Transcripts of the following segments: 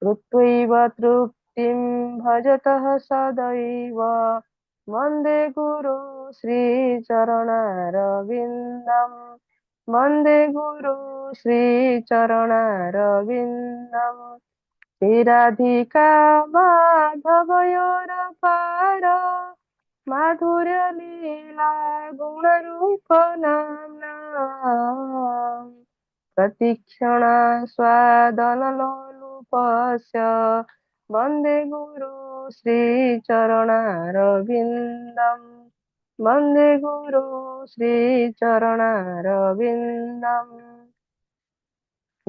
कृत्वैव तृप्तिं भजतः सदैव। वन्दे गुरु श्रीचरणारविन्दम्। वन्दे गुरु श्रीचरणारविन्दम्। श्रीराधिका माधवयोरपार माधुर्यलीला गुणरूप नाम्ना। प्रतीक्षणा स्वादनलोलुपस्य वन्दे गुरु श्रीचरणारविन्दम्। वन्दे गुरु श्रीचरणारविन्दम्।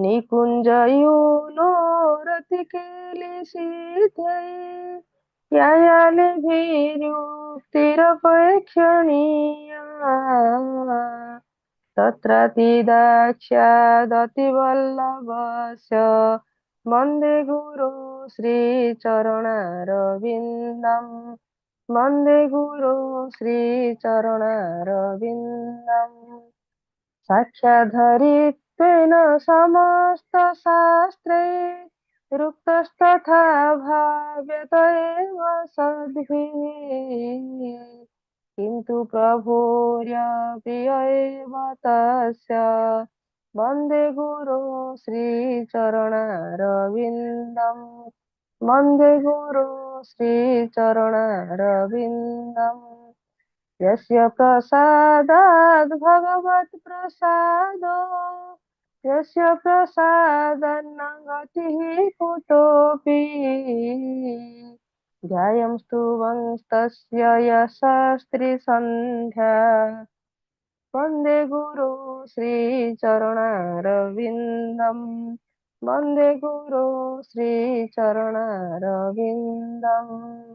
निकुञ्जयूनो रतिकेलिशीथै यायाले भीरुक्तिरपेक्षणीया। तत्रातिदाक्ष्यादतिवल्लभस्य वन्दे गुरु श्रीचरणारविन्दम्। वन्दे गुरु श्रीचरणारविन्दम्। साक्षाद्धरित्वेन समस्तशास्त्रे रुक्तस्तथा भाव्यत एव सद्भिः। किन्तु प्रभुर्यप्रिय एव तस्य वन्दे गुरो श्रीचरणारविन्दम्। वन्दे गुरो श्रीचरणारविन्दम्। यस्य प्रसादात् भगवत्प्रसादो यस्य प्रसादन्न गतिः कुतोऽपि। ध्यायन्तु वंस्तस्य यशस्त्रिसन्ध्या वन्दे गुरु श्रीचरणारविन्दम्। वन्दे गुरु श्रीचरणारविन्दम्।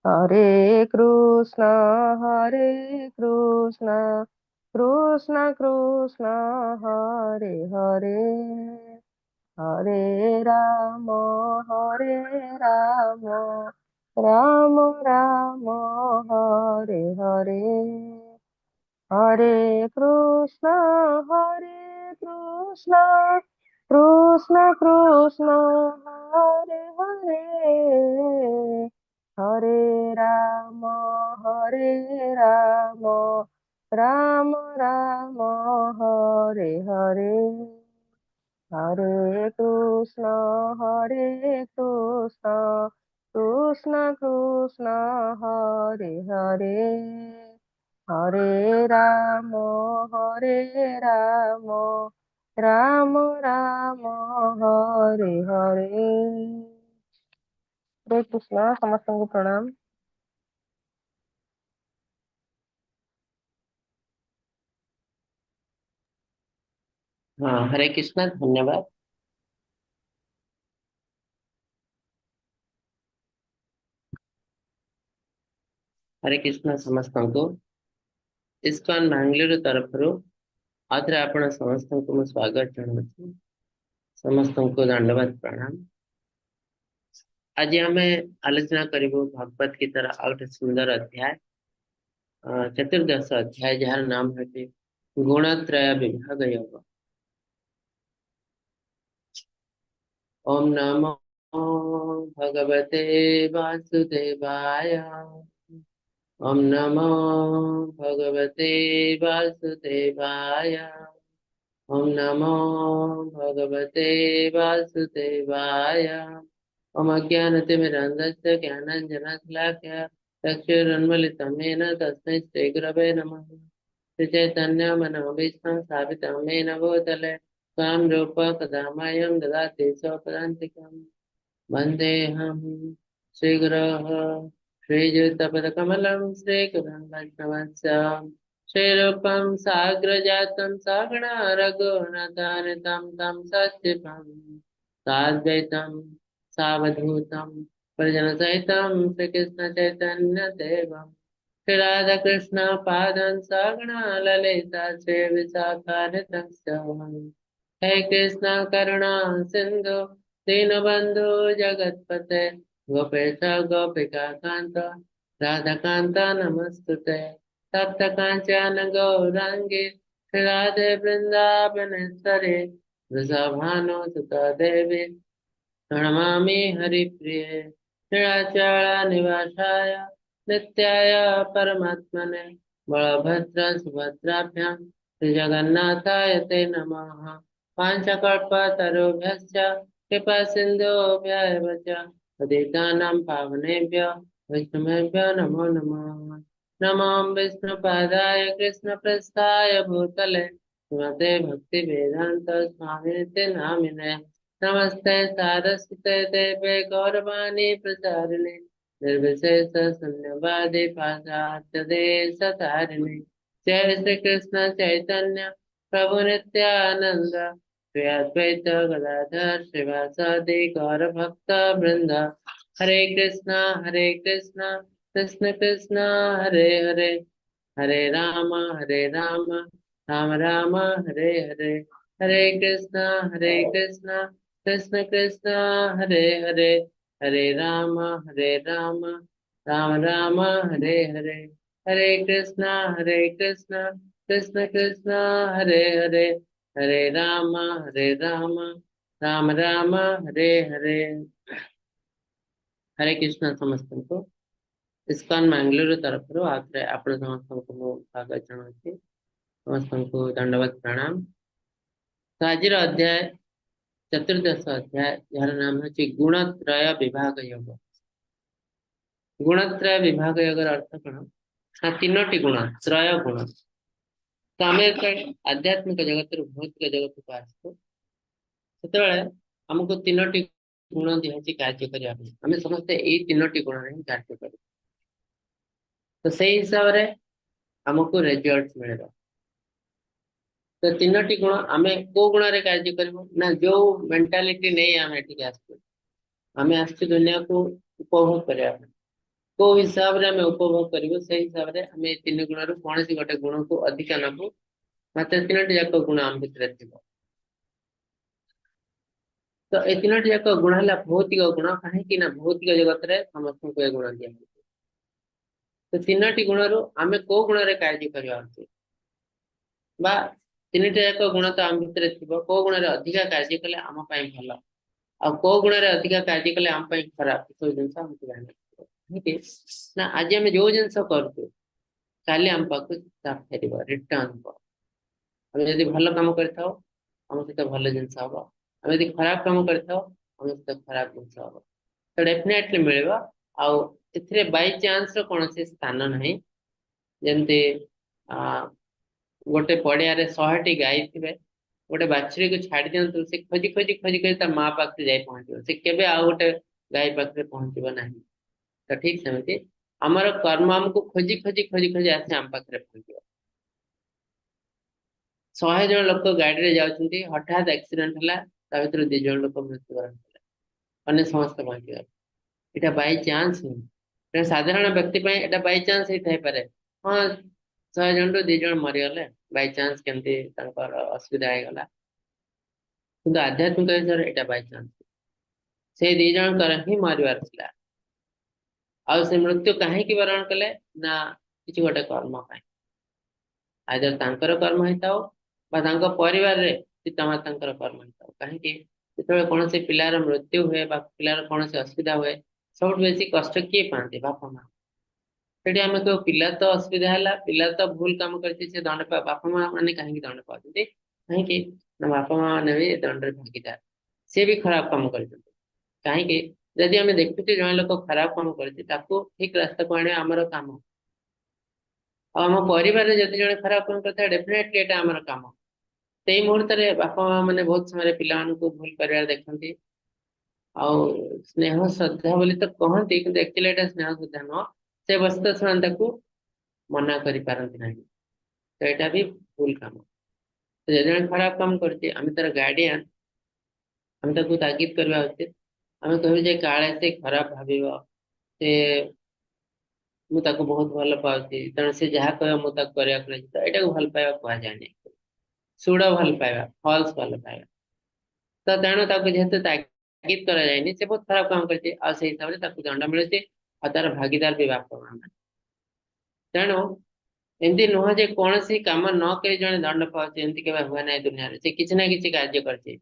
हरे कृष्ण हरे कृष्ण कृष्ण कृष्ण हरे हरे। हरे राम हरे राम राम राम हरे हरे। हरे कृष्ण कृष्ण कृष्ण हरे हरे। हरे राम राम राम हरे हरे। हरे कृष्ण कृष्ण कृष्ण हरे हरे। हरे राम राम राम हरे हरे। हरे कृष्ण समस्त को प्रणाम। हाँ, हरे कृष्णा, धन्यवाद। हरे कृष्णा समस्तଙ୍କୁ। इस्कॉन बांग्लुरु तरफରୁ आथरे आपण समस्तଙ୍କୁ ମୁଁ ସ୍ୱାଗତ ଜଣାଉଛି। ସମସ୍ତଙ୍କୁ ଦଣ୍ଡବାଦ ପ୍ରଣାମ। ଆଜି ଆମେ ଆଲୋଚନା କରିବୁ ଭଗବତ ଗୀତାର ଆଉ ଗୋଟେ ସୁନ୍ଦର ଅଧ୍ୟାୟ, ଚତୁର୍ଦଶ ଅଧ୍ୟାୟ, ଯାହାର ନାମ ହେଉଛି ଗୁଣତ୍ରୟ ବିଭାଗ ଯୋଗ। ओम नमो भगवते वासुदेवाय। ओम नमो भगवते वासुदेवाय। ओम नमो भगवते वासुदेवाय। ओम अज्ञानतिमिरन्धस्य ज्ञानाञ्जनशलाकया चक्षुरुन्मीलितं येन तस्मै श्रीगुरवे नमः। श्रीचैतन्यमनोभीष्टं स्थापितं येन भूतले स्वयं रूप कदा मह्यं ददाति स्वपदान्तिकम्। वन्देऽहं श्रीगुरोः श्रीयुतपदकमलं श्रीगुरुं वैष्णवस्य श्रीरूपं साग्रजातं सगुणा रघुनाथान्वितं तं सत्यपं साद्वैतं सावधूतं परिजनसहितं श्रीकृष्णचैतन्यदेवं श्रीराधाकृष्ण पादं सगुणा ललिता श्रीविशाखान्वितस्य हे कृष्ण करुणा सिंधु दीनबंधु जगतपते गोपेश गोपिका कांत राधा कांत नमस्तुते तप्त कांचन गौरांगी राधे वृंदावनेश्वरी वृषभानुसुता देवी प्रणमामि हरिप्रिये निवासाय नित्याय परमात्मने बलभद्र सुभद्राभ्यां श्रीजगन्नाथाय ते नमः। पाञ्चकल्पतरुभ्यश्च कृपा सिन्धुभ्यः च पतितानां पावनेभ्यो वैष्णवेभ्यो नमो नमः। नमो विष्णुपादाय कृष्णप्रस्थाय भूतले श्रीमते भक्तिवेदान्त स्वामिनिते नामिने। नमस्ते सारस्वते देवे गौरवाणी प्रचारिणे निर्विशेष शून्यवादी पाश्चात्य देशतारिणे। जय श्री कृष्ण चैतन्य प्रभु नित्यानंद श्री अद्वैत गदाधर श्रीवासादि गौर भक्त वृंद। हरे कृष्णा कृष्ण कृष्ण हरे हरे हरे राम राम राम हरे हरे। हरे कृष्णा कृष्ण कृष्ण हरे हरे हरे राम राम हरे हरे। हरे कृष्णा कृष्ण कृष्ण हरे हरे हरे राम राम राम हरे हरे। हरे कृष्ण ସମସ୍ତଙ୍କୁ ଇସ୍କନ ମାଙ୍ଗଲୋର ତରଫରୁ ଆଉଥରେ ଆପଣ ସମସ୍ତଙ୍କୁ ମୁଁ ସ୍ୱାଗତ ଜଣାଉଛି। ସମସ୍ତଙ୍କୁ ଦଣ୍ଡବତ ପ୍ରଣାମ। ତ ଆଜିର ଅଧ୍ୟାୟ ଚତୁର୍ଦଶ ଅଧ୍ୟାୟ, ଯାହାର ନାମ ହେଉଛି ଗୁଣତ୍ରୟ ବିଭାଗ ଯୋଗ। ଗୁଣତ୍ରୟ ବିଭାଗ ଯୋଗର ଅର୍ଥ କଣ? ନା ତିନୋଟି ଗୁଣ, ତ୍ରୟ ଗୁଣ। ତ ଆମେ ଆଧ୍ୟାତ୍ମିକ ଜଗତରୁ ଭୌତିକ ଜଗତକୁ ଆସିଛୁ, ସେତେବେଳେ ଆମକୁ ତିନୋଟି ଗୁଣ ଦିଆଯାଇଛି କାର୍ଯ୍ୟ କରିବା ପାଇଁ। ଆମେ ସମସ୍ତେ ଏଇ ତିନୋଟି ଗୁଣରେ ହିଁ କାର୍ଯ୍ୟ କରୁ। ତ ସେଇ ହିସାବରେ ଆମକୁ ରେଜଲ୍ଟ ମିଳିବ। ତ ତିନୋଟି ଗୁଣ, ଆମେ କୋଉ ଗୁଣରେ କାର୍ଯ୍ୟ କରିବୁ? ନା ଯୋଉ ମେଣ୍ଟାଲିଟି ନେଇ ଆମେ ଏଠିକି ଆସିଛୁ, ଆମେ ଆସିଛୁ ଦୁନିଆକୁ ଉପଭୋଗ କରିବା ପାଇଁ। କୋଉ ହିସାବରେ ଆମେ ଉପଭୋଗ କରିବୁ, ସେଇ ହିସାବରେ ଆମେ ଏଇ ତିନି ଗୁଣରୁ କୌଣସି ଗୋଟେ ଗୁଣକୁ ଅଧିକା ନବୁ। ମାତ୍ର ତିନୋଟି ଯାକ ଗୁଣ ଆମ ଭିତରେ ଥିବ। ତ ଏ ତିନୋଟି ଯାକ ଗୁଣ ହେଲା ଭୌତିକ ଗୁଣ। କାହିଁକି ନା ଭୌତିକ ଜଗତରେ ସମସ୍ତଙ୍କୁ ଏ ଗୁଣ ଦିଆଯାଇଛି। ତ ତିନୋଟି ଗୁଣରୁ ଆମେ କୋଉ ଗୁଣରେ କାର୍ଯ୍ୟ କରିବା ଉଚିତ, ବା ତିନିଟା ଯାକ ଗୁଣ ତ ଆମ ଭିତରେ ଥିବ, କୋଉ ଗୁଣରେ ଅଧିକା କାର୍ଯ୍ୟ କଲେ ଆମ ପାଇଁ ଭଲ, ଆଉ କୋଉ ଗୁଣରେ ଅଧିକା କାର୍ଯ୍ୟ କଲେ ଆମ ପାଇଁ ଖରାପ, ସବୁ ଜିନିଷ ଆମକୁ ଜାଣିବାକୁ ପଡିବ। କାହିଁକି ନା ଆଜି ଆମେ ଯୋଉ ଜିନିଷ କରୁଛୁ, କାଲି ଆମ ପାଖକୁ ତା ଫେରିବ, ରିଟର୍ନ ହବ। ଆମେ ଯଦି ଭଲ କାମ କରିଥାଉ, ଆମ ସହିତ ଭଲ ଜିନିଷ ହବ। ଆମେ ଯଦି ଖରାପ କାମ କରିଥାଉ, ଆମ ସହିତ ଖରାପ ଜିନିଷ ହବ। ତ ଡେଫିନେଟଲି ମିଳିବ। ଆଉ ଏଥିରେ ବାଇ ଚାନ୍ସ ର କୌଣସି ସ୍ଥାନ ନାହିଁ। ଯେମିତି ଗୋଟେ ପଡିଆରେ 100ଟି ଗାଈ ଥିବେ, ଗୋଟେ ବାଛୁରୀକୁ ଛାଡି ଦିଅନ୍ତୁ, ସେ ଖୋଜି ଖୋଜି ଖୋଜି ଖୋଜି ତା ମା ପାଖରେ ଯାଇ ପହଞ୍ଚିବ। ସେ କେବେ ଆଉ ଗୋଟେ ଗାଈ ପାଖରେ ପହଞ୍ଚିବ ନାହିଁ। ତ ଠିକ ସେମିତି ଆମର କର୍ମ ଆମକୁ ଖୋଜି ଖୋଜି ଖୋଜି ଖୋଜି ଆସି ଆମ ପାଖରେ ପହଞ୍ଚିବ। 100 ଜଣ ଲୋକ ଗାଡିରେ ଯାଉଛନ୍ତି, ହଠାତ୍ ଆକ୍ସିଡେଣ୍ଟ ହେଲା, ତା ଭିତରୁ 2 ଜଣ ଲୋକ ମୃତ୍ୟୁବରଣ କଲେ, ଅନ୍ୟ ସମସ୍ତେ ବଞ୍ଚିଗଲେ। ଏଇଟା ବାଇ ଚାନ୍ସ ନୁହେଁ। ଏଟା ସାଧାରଣ ବ୍ୟକ୍ତି ପାଇଁ ଏଟା ବାଇ ଚାନ୍ସ ହେଇଥାଇପାରେ। ହଁ, 100 ଜଣରୁ 2 ଜଣ ମରିଗଲେ, ବାଇ ଚାନ୍ସ କେମିତି ତାଙ୍କର ଅସୁବିଧା ହେଇଗଲା। କିନ୍ତୁ ଆଧ୍ୟାତ୍ମିକ ହିସାବରେ ଏଟା ବାଇ ଚାନ୍ସ। ସେଇ 2 ଜଣଙ୍କର ହିଁ ମରିବାର ଥିଲା। ଆଉ ସେ ମୃତ୍ୟୁ କାହିଁକି ବରଣ କଲେ? ନା କିଛି ଗୋଟେ କର୍ମ ପାଇଁ। ଆଇଦର ତାଙ୍କର କର୍ମ ହେଇଥାଉ ବା ତାଙ୍କ ପରିବାରରେ ପିତାମାତାଙ୍କର କର୍ମ ହେଇଥାଉ। କାହିଁକି ଯେତେବେଳେ କୌଣସି ପିଲାର ମୃତ୍ୟୁ ହୁଏ ବା ପିଲାର କୌଣସି ଅସୁବିଧା ହୁଏ, ସବୁଠୁ ବେଶୀ କଷ୍ଟ କିଏ ପାଆନ୍ତି? ବାପା ମା। ସେଠି ଆମେ କହିବୁ ପିଲା ତ ଅସୁବିଧା ହେଲା, ପିଲା ତ ଭୁଲ କାମ କରିଛି, ସେ ଦଣ୍ଡ ପାଉ। ବାପା ମା ମାନେ କାହିଁକି ଦଣ୍ଡ ପାଉଛନ୍ତି? କାହିଁକି ନା ବାପା ମା ମାନେ ବି ଏ ଦଣ୍ଡରେ ଭାଗିଦାର। ସିଏ ବି ଖରାପ କାମ କରିଛନ୍ତି। କାହିଁକି? ଯଦି ଆମେ ଦେଖୁଛେ ଜଣେ ଲୋକ ଖରାପ କାମ କରିଛି, ତାକୁ ଠିକ ରାସ୍ତାକୁ ଆଣିବା ଆମର କାମ। ଆଉ ଆମ ପରିବାରରେ ଯଦି ଜଣେ ଖରାପ କାମ କରିଥାଏ, ଡେଫିନେଟଲି ଏଟା ଆମର କାମ। ସେଇ ମୁହୂର୍ତ୍ତରେ ବାପା ମା ମାନେ ବହୁତ ସମୟରେ ପିଲାମାନଙ୍କୁ ଭୁଲ କରିବାର ଦେଖନ୍ତି। ଆଉ ସ୍ନେହ ଶ୍ରଦ୍ଧା ବୋଲି ତ କହନ୍ତି, କିନ୍ତୁ ଆକ୍ଚୁଆଲି ଏଟା ସ୍ନେହ ଶ୍ରଦ୍ଧା ନୁହଁ। ସେ ବସ୍ତ ସେମାନେ ତାକୁ ମନା କରିପାରନ୍ତି ନାହିଁ। ତ ଏଇଟା ବି ଭୁଲ କାମ। ତ ଯଦି ଜଣେ ଖରାପ କାମ କରୁଛି, ଆମେ ତାର ଗାର୍ଡିଆନ, ଆମେ ତାକୁ ତାଗିଦ କରିବା ଉଚିତ। ଆମେ କହିବୁ ଯେ କାଳେ ସେ ଖରାପ ଭାବିବ, ସେ ମୁଁ ତାକୁ ବହୁତ ଭଲ ପାଉଛି, ତେଣୁ ସେ ଯାହା କହିବ ମୁଁ ତାକୁ କରିବାକୁ ଲାଗି। ତ ଏଇଟାକୁ ଭଲ ପାଇବା କୁହାଯାଏନି। ସୁଡ ଭଲ ପାଇବା, ଫଲ୍ସ ଭଲ ପାଇବା। ତ ତେଣୁ ତାକୁ ଯେହେତୁ ତାଗିଦ କରାଯାଇନି, ସେ ବହୁତ ଖରାପ କାମ କରିଛି, ଆଉ ସେଇ ହିସାବରେ ତାକୁ ଦଣ୍ଡ ମିଳୁଛି, ଆଉ ତାର ଭାଗିଦାର ବି ବାପା ମା ମାନେ। ତେଣୁ ଏମିତି ନୁହଁ ଯେ କୌଣସି କାମ ନ କରି ଜଣେ ଦଣ୍ଡ ପାଉଛି, ଏମିତି କେବେ ହୁଏ ନାହିଁ ଦୁନିଆରେ। ସେ କିଛି ନା କିଛି କାର୍ଯ୍ୟ କରିଛି,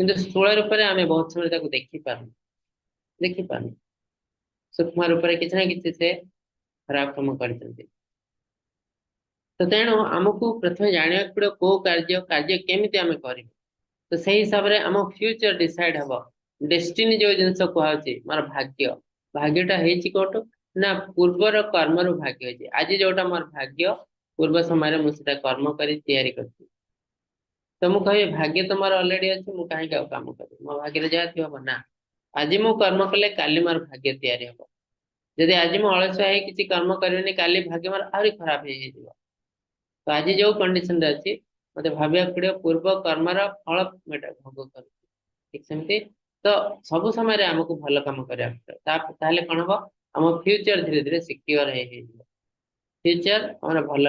किंतु स्थूल रूप में आम बहुत समय देखी पारु सूक्ष्म रूप में किसी ना किसी से खराब कम कर। तो तेणु आमको प्रथम जानवा पड़ो को कार्य कार्य केमी आम कर। तो से हिसाब से आम फ्यूचर डिसाइड हम डेस्टिनी जो जिन कहे मोर भाग्य भाग्यटा कौटू ना पूर्वर कर्म भाग्य होती आज जोटा मोर भाग्य पूर्व समय मुझे कर्म कर तो मुझे कह भाग्य तो मोर अलरेडी अच्छे मुझे कहीं कम कर मो भाग्य जहाँ थी हम ना आज मु कर्म कले काली मोर भाग्य तैयारी हम जदि आज मुझे अलसुआ किसी कर्म करी काली भाग्य मोर आहरी खराब हो। तो आज जो कंडीशन अच्छी मत भाविया पड़ो पूर्व कर्मर फल भोग कर ठीक सेमती। तो सब समय आमको भल कम करा कौन हम आम फ्यूचर धीरे धीरे सिक्योर फ्यूचर आम भल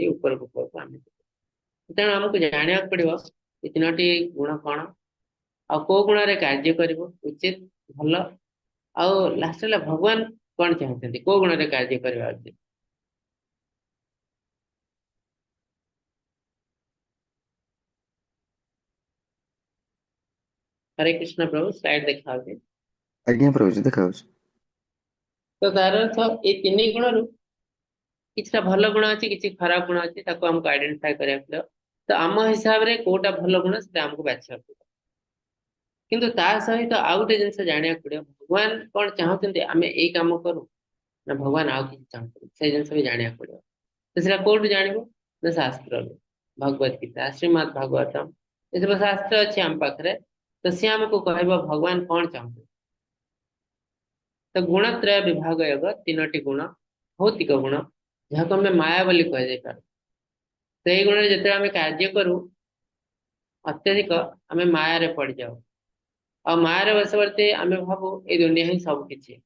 ऊपर आम तेणु आमको जानवा पड़ो ये तीनो गुण कौन आ को गुण रे कार्य कर उचित भल आउ लास्ट भगवान कौन चाहते को गुण रे कार्य करवा उचित। हरे कृष्ण प्रभु स्लाइड देखा। आज्ञा प्रभु देखा। तो तार अर्थ ये तीन गुण किसी भल गुण अच्छी किसी खराब गुण अच्छी आमको आइडेंटिफाई करा पड़ो। तो आम हिसाब से कोटा भल गुण से आमको बाछा पड़ो किंतु ता सहित आउ गोटे जिन जाना पड़ो भगवान कौन चाहते आम यही कम करूँ ना भगवान आउ कि चाहते से जिन भी जाना पड़ो। तो सीटा कौटू जान ना शास्त्र भगवत गीता श्रीमद भागवतम ये सब शास्त्र अच्छे आम पाखे तो सी आमको कह भगवान कौन चाहते। तो गुणत्रय विभाग योग तीनो गुण भौतिक गुण जहाँ को हमें माया बोली कह तो ये गुण जिते आम कार्य करूँ अत्यधिक आम माया पड़ जाऊ और माया बसवर्ती आम भावु ये दुनिया ही सब किसी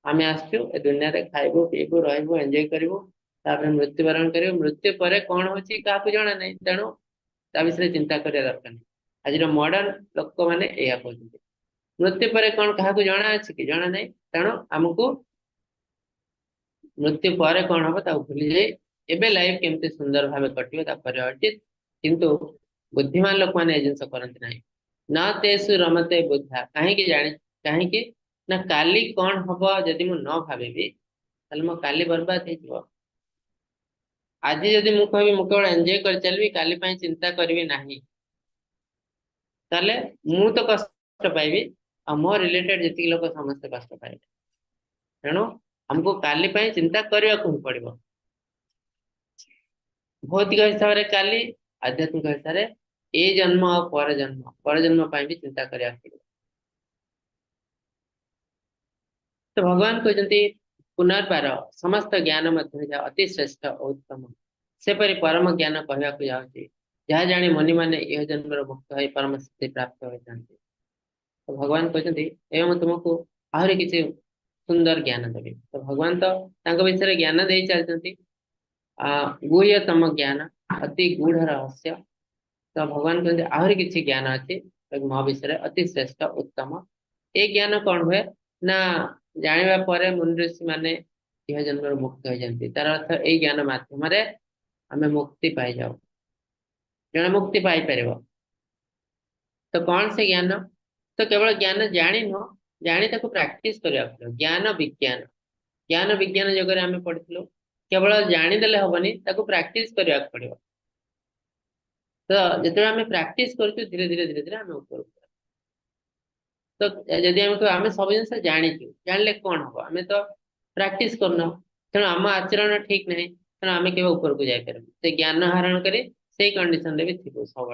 आम आसचु ए दुनिया रे खाइबु पीबु रहबु एंजॉय करिवु मृत्युवरण कर मृत्यु पर कौन होची क्या जना नहीं तेणु ता विषय चिंता करिया दरकार नहीं। आज मॉडर्न लोक मैंने यह कहते मृत्यु पर कौन क्या जना अच्छी कि जना नहीं तेणु आमको मृत्यु पर कौन हम भूली जाए एवं लाइफ केमती सुंदर भाव कटे उचित किंतु बुद्धिमान लोक मैंने जिन करते ना न तेसु रमते बुद्धा कहीं जानी कहीं ना काली कौन हम जदि मु न भावी मो काली बर्बाद हो आज जदि मु कह मु केवल एंजॉय कर चलि काली चिंता करी ना ताले मु तो कष्ट पाइबी आ मो रिलेटेड जी लोग समस्त कष्ट पाइबे तेणु हमको काली चिंता करने को ही पड़ो भौतिक हिसाब से काली आध्यात्मिक हिसाब से ए जन्म और पर जन्म भी चिंता करने पड़ो। तो भगवान कहते पुनर्बार समस्त ज्ञान मध्य अति श्रेष्ठ और उत्तम सेपरी परम ज्ञान कहवाक जाऊँगी जहाँ जाने मनी मैंने यह जन्म मुक्त हो परम सिद्धि प्राप्त होते। तो भगवान कहते एवं तुमको आहरी किसी सुंदर ज्ञान देवी तो भगवान तो विषय ज्ञान दे चलती गुह्यतम ज्ञान अति गूढ़ रहस्य। तो भगवान कहते आहरी किसी ज्ञान अच्छी मो विषय अति श्रेष्ठ उत्तम ये ज्ञान कौन हुए ना जाना पर मुनि ऋषि मैंने यह जन्म मुक्त हो जाती तार अर्थ यही ज्ञान मध्यम आम मुक्ति पाई जाऊ जन मुक्ति पाई पार। तो कौन से ज्ञान तो केवल ज्ञान जानी नुह जानी प्रैक्टिस करने ज्ञान विज्ञान ज्ञान विज्ञान जगह आम पढ़ी केवल जानीदे हेनी प्रैक्टिस करने पड़ो। तो जो आम प्रैक्टिस कर धीरे धीरे धीरे धीरे आम ऊपर तो जदि आम सब जिन जाचु जानले कौन हम आम तो प्रैक्टिस करना तेणु आम आचरण ठीक ना तेणु आम के ऊपर को जापर से ज्ञान हरण कर कंडीशन भी थी सब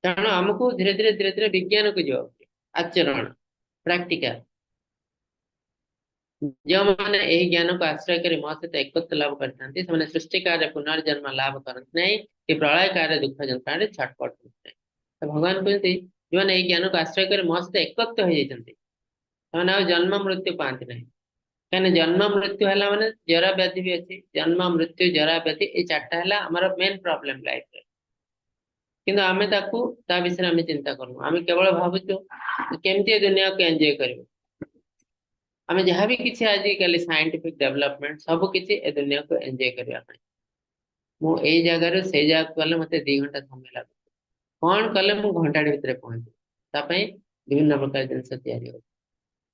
तेणु आमको धीरे धीरे धीरे धीरे विज्ञान को जाओ आचरण प्रैक्टिकल जो मैंने यही ज्ञान को आश्रय कर मो सहित एकत्र लाभ करते सृष्टि कार्य पुनर्जन्म लाभ करते नहीं कि प्रलय कार्य दुख जंत्र छटपट होते। तो भगवान कहते जो मैंने यही ज्ञान को आश्रय कर मो सहित एकत्र हो जाते जन्म मृत्यु पाती ना कहीं जन्म मृत्यु है माने जरा व्याधि भी अच्छी जन्म मृत्यु जरा व्याधि ये चार्टा है आमर मेन प्रॉब्लम लाइफ किंतु आमे ताकू ता विषय आमे चिंता करूँ आमे केवल भावुचु केमती दुनिया को एंजॉय करूँ आमे जहाँ भी किसी आजिकल साइंटिफिक डेवलपमेंट सब किसी ए दुनिया को एंजॉय करने मु ए जगार से जगह गले मत 2 घंटा समय लगे कौन कले मु घंटाटे भितर पहुंचे विभिन्न प्रकार जिनस तैयारी हो